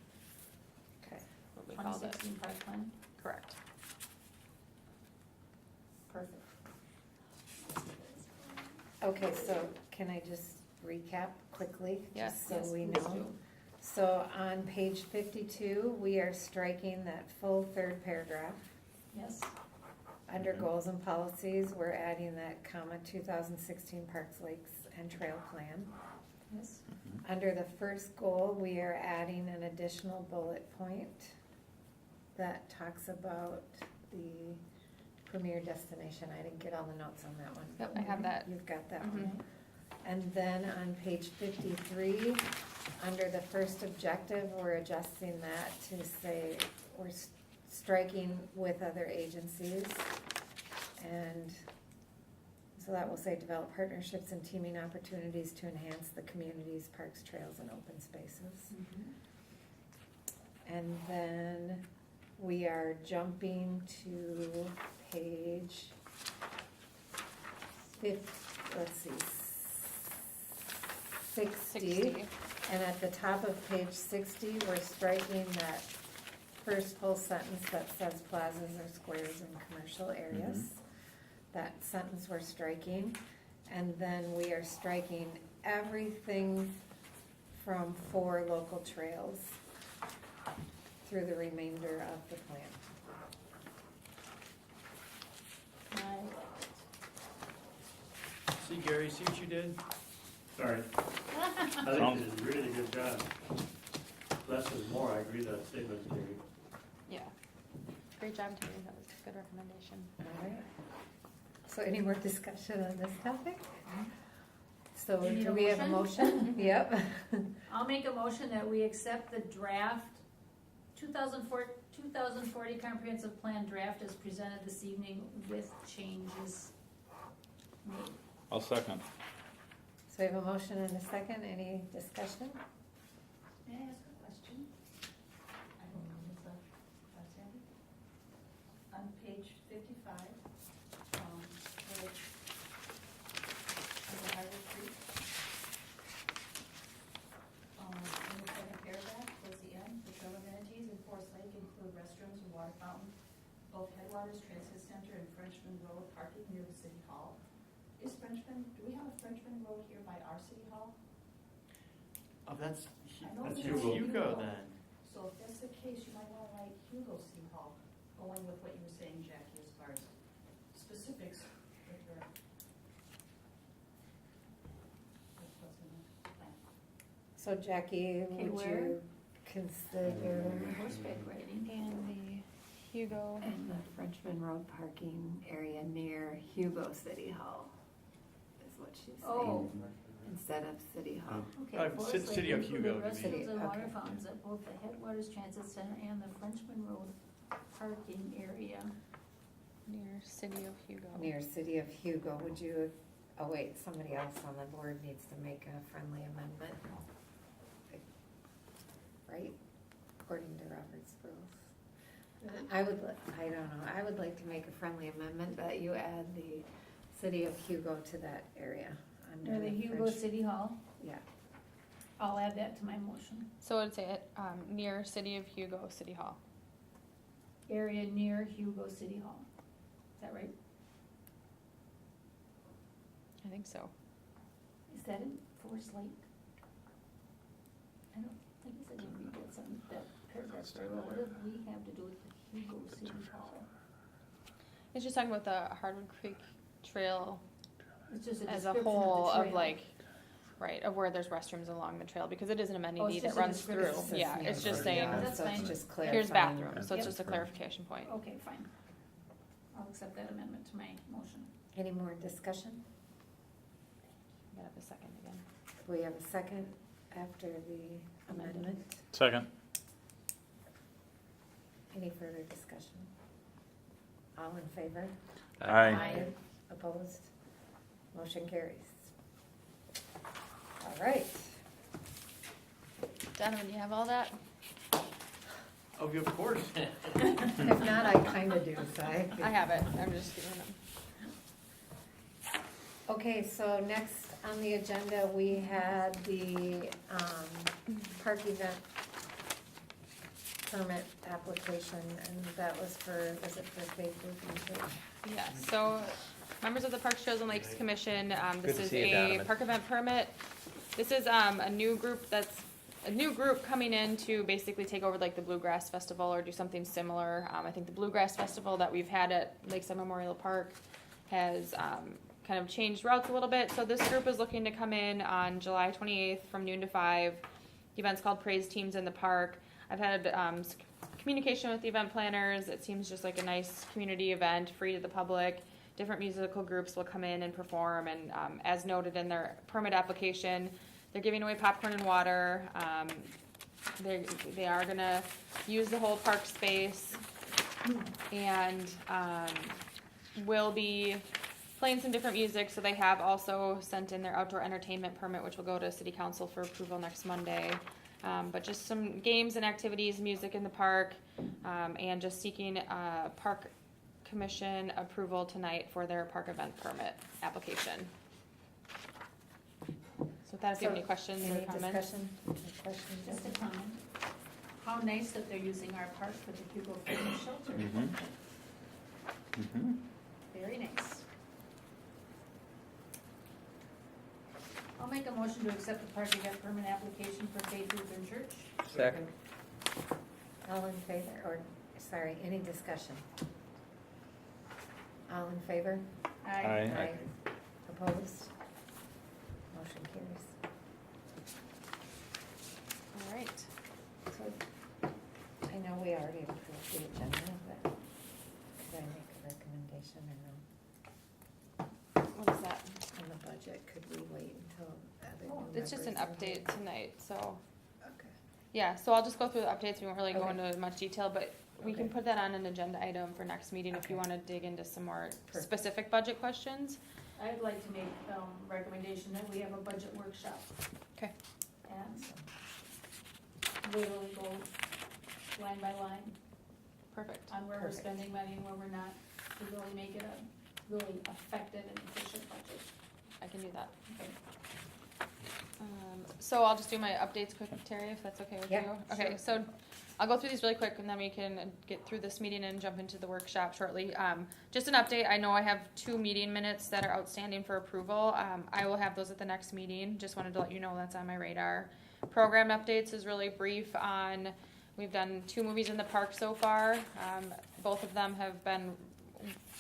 Okay. what we called it, 2016 park plan, correct. perfect. Okay, so can I just recap quickly? Yes. Just so Yes, we please know. do. So on page 52, we are striking that full third paragraph. Yes, Under Mhm. goals and policies, we're adding that comma 2016 Parks, Lakes, and Trail Plan. yes, Under the first goal, we are adding an additional bullet point that talks about the premier destination. I didn't get all the notes on that one. Yep, I have that. You've got that Mhm. one. And then on page 53, under the first objective, we're adjusting that to say, we're striking with other agencies. And so that will say, develop partnerships and teaming opportunities to enhance the community's parks, trails, and open spaces. And then we are jumping to page let's see, 60. And at the top of page 60, we're striking that first full sentence that says plazas or squares in commercial areas. That sentence we're striking. And then we are striking everything from 4 local trails through the remainder of the plan. I See, Gary, see what you did? Sorry. I think you did a really good job. Less is more, I agree with that statement, Gary. Yeah. Great job, Terry, that was a good recommendation. All right. So any more discussion on this topic? So You need do a we have a motion? Yep. I'll make a motion that we accept the draft 2014 2040 comprehensive plan draft is presented this evening with changes made. I'll second. So we have a motion and a second, any discussion? May I ask a question? I don't know if that's Sandy. On page 55, which, under Hardwick Creek, in the second paragraph, towards the end, the trail amenities in Forest Lake include restrooms and water fountain, both Headwaters Transit Center and Frenchman Road parking near the city hall. Is Frenchman, do we have a Frenchman Road here by our city hall? Oh, that's I know that's we have Hugo then. So if that's the case, you might want to write Hugo City Hall, going with what you were saying, Jackie, as far as specifics with your. with what's in the plan. So Jackie, Okay, would where? you consider Horseback riding. And the Hugo, in the Frenchman Road parking area near Hugo City Hall? Is what she's Oh. saying, instead of City Hall. Okay, Forest Lake City of included Hugo, you mean. restrooms and water Okay. fountains at both the Headwaters Transit Center and the Frenchman Road parking area. near City of Hugo. Near City of Hugo, would you, oh wait, somebody else on the board needs to make a friendly amendment. Right? According to Robert's rules. I would, I don't know, I would like to make a friendly amendment that you add the City of Hugo to that area. under Near the Hugo French- City Hall. Yeah, I'll add that to my motion. So I'd say it, near City of Hugo City Hall. Area near Hugo City Hall. Is that right? I think so. Is that in Forest Lake? I don't think it's in read that some, that paragraph very well. What does we have to do with the Hugo City Hall? It's just talking about the Hardwood Creek Trail It's just a as a description whole of the of trail. like, right, of where there's restrooms along the trail, because it is an amenity it's that just a runs through. description. Yeah, near it's just Hugo, saying, That's so it's fine. just clarifying. here's bathrooms, so it's Yep. just a clarification point. Okay, fine. I'll accept that amendment to my motion. Any more discussion? Gotta have a second again. We have a second after the amendment. Second. Any further discussion? All in favor? Aye. Opposed? Motion carries. All right. Donovan, you have all that? Oh, of course. If not, I kind of do, so I have it, I'm just giving them. Okay, so next on the agenda, we had the park event permit application, and that was for, was it for Faith Lutheran Church? Yeah, so, members of the Parks, Trails, and Lakes Commission, this Good to is see you, a Donovan. park event permit. This is, a new group coming in to basically take over like the Bluegrass Festival or do something similar. I think the Bluegrass Festival that we've had at Lakeside Memorial Park has, kind of changed routes a little bit. So this group is looking to come in on July 28th from noon to 5. The event's called Praise Teams in the Park. I've had communication with the event planners. It seems just like a nice community event, free to the public. Different musical groups will come in and perform, and as noted in their permit application, they're giving away popcorn and water. They are gonna use the whole park space, and will be playing some different music. So they have also sent in their outdoor entertainment permit, which will go to City Council for approval next Monday. But just some games and activities, music in the park, and just seeking Park Commission approval tonight for their park event permit application. So with that, if you have any questions or Any comments? discussion, or questions? Just a comment. How nice that they're using our park for the Hugo Family Shelter. Mhm. Mm-hmm. Very nice. I'll make a motion to accept the park event permit application for Faith Lutheran Church. Second. All in favor, or, sorry, any discussion? All in favor? Aye. Opposed? Motion carries. All right. So, I know we already approved the agenda, but could I make a recommendation or no? What is that? On the budget, could we wait until other new It's just an members are here? update tonight, so. Okay. Yeah, so I'll just go through the updates. We won't really go Okay. into much detail, but we can Okay. put that on an agenda item for next meeting if you Okay. wanna dig into some more Perfect. specific budget questions. I'd like to make, recommendation that we have a budget workshop. Okay. And literally go line by line Perfect. on where we're Perfect. spending money and where we're not, to really make it a really effective and efficient budget. I can do that. Okay. So I'll just do my updates quick, Terry, if that's okay with Yeah, you? Okay, sure. so I'll go through these really quick and then we can get through this meeting and jump into the workshop shortly. Just an update, I know I have 2 meeting minutes that are outstanding for approval. I will have those at the next meeting, just wanted to let you know that's on my radar. Program updates is really brief on, we've done 2 movies in the park so far. Both of them have been,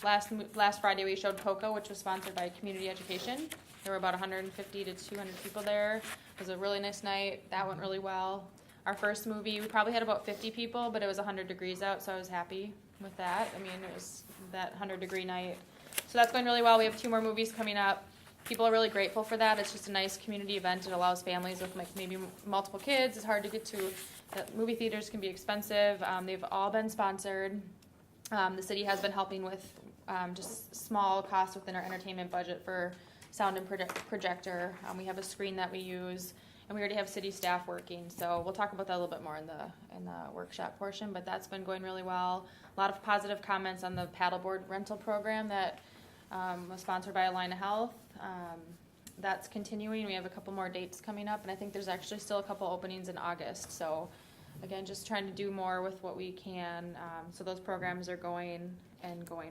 last Friday we showed Coco, which was sponsored by Community Education. There were about 150 to 200 people there. It was a really nice night, that went really well. Our first movie, we probably had about 50 people, but it was 100 degrees out, so I was happy with that. I mean, it was that 100-degree night. So that's going really well. We have 2 more movies coming up. People are really grateful for that. It's just a nice community event. It allows families with like maybe multiple kids. It's hard to get to. The movie theaters can be expensive. They've all been sponsored. The city has been helping with just small costs within our entertainment budget for sound and projector. We have a screen that we use, and we already have city staff working. So we'll talk about that a little bit more in the workshop portion. But that's been going really well. A lot of positive comments on the paddleboard rental program that was sponsored by Alina Health. That's continuing. We have a couple more dates coming up, and I think there's actually still a couple openings in August. So again, just trying to do more with what we can. So those programs are going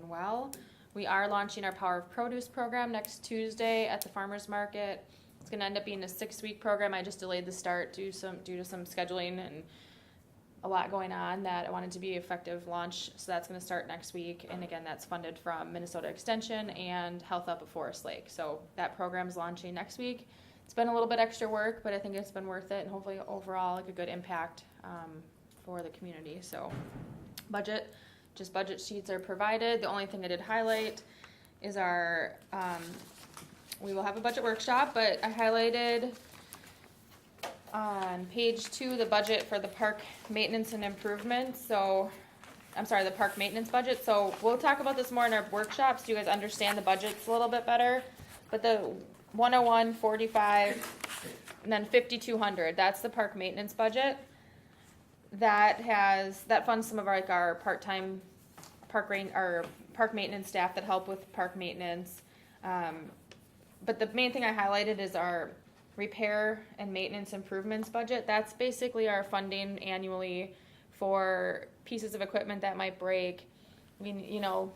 well. We are launching our Power of Produce program next Tuesday at the farmers market. It's going to end up being a 6-week program. I just delayed the start due to some scheduling and a lot going on that I wanted to be effective launch. So that's going to start next week. And again, that's funded from Minnesota Extension and Health Up at Forest Lake. So that program's launching next week. It's been a little bit extra work, but I think it's been worth it, and hopefully overall like a good impact for the community. So budget sheets are provided. The only thing I did highlight is our, we will have a budget workshop, but I highlighted on page 2 the budget for the park maintenance and improvements. So, I'm sorry, the park maintenance budget. So we'll talk about this more in our workshops so you guys understand the budgets a little bit better. But the 101, 45, and then 5,200, that's the park maintenance budget. That funds some of our, like our part-time park maintenance staff that help with park maintenance. But the main thing I highlighted is our repair and maintenance improvements budget. That's basically our funding annually for pieces of equipment that might break. I mean, you know,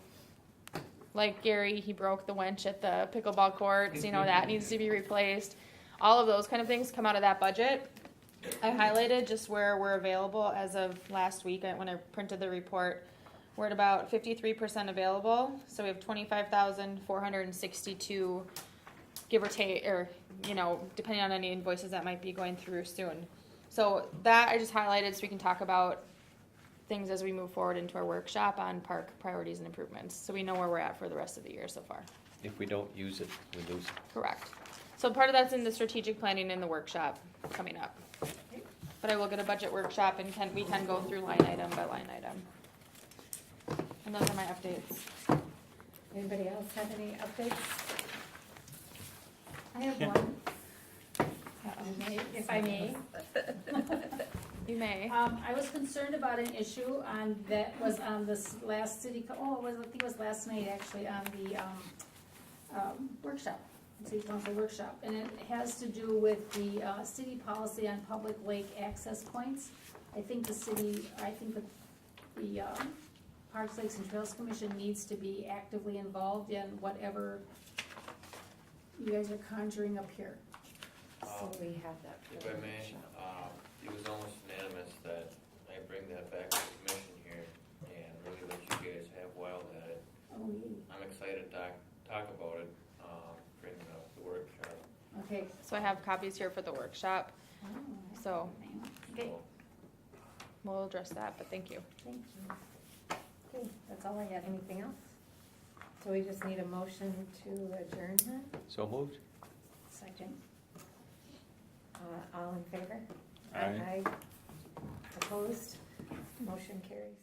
like Gary, he broke the winch at the pickleball courts, you know, that needs to be replaced. All of those kind of things come out of that budget. I highlighted just where we're available as of last week when I printed the report. We're at about 53% available, so we have 25,462, give or take, or, you know, depending on any invoices that might be going through soon. So that I just highlighted so we can talk about things as we move forward into our workshop on park priorities and improvements, so we know where we're at for the rest of the year so far. If we don't use it, we lose it. Correct. So part of that's in the strategic planning in the workshop coming up. But I will get a budget workshop and we can go through line item by line item. And those are my updates. Anybody else have any updates? I have Yeah. one, if I may. You may. I was concerned about an issue that was on this last I think it was last night actually, on the workshop, city council workshop. And it has to do with the city policy on public lake access points. I think the Parks, Lakes, and Trails Commission needs to be actively involved in whatever you guys are conjuring up here. So we have that. for If the I may, workshop. it was almost unanimous that I bring that back to the commission here and really let you guys have wild at it. Oh, yay. I'm excited to talk about it, bringing up the workshop. Okay. So I have copies here for the workshop. So Okay, So, we'll address that, but thank you. Thank you. Okay, that's all I had. Anything else? So we just need a motion to adjourn then? So moved? second. All in favor? Aye. Opposed? Motion carries.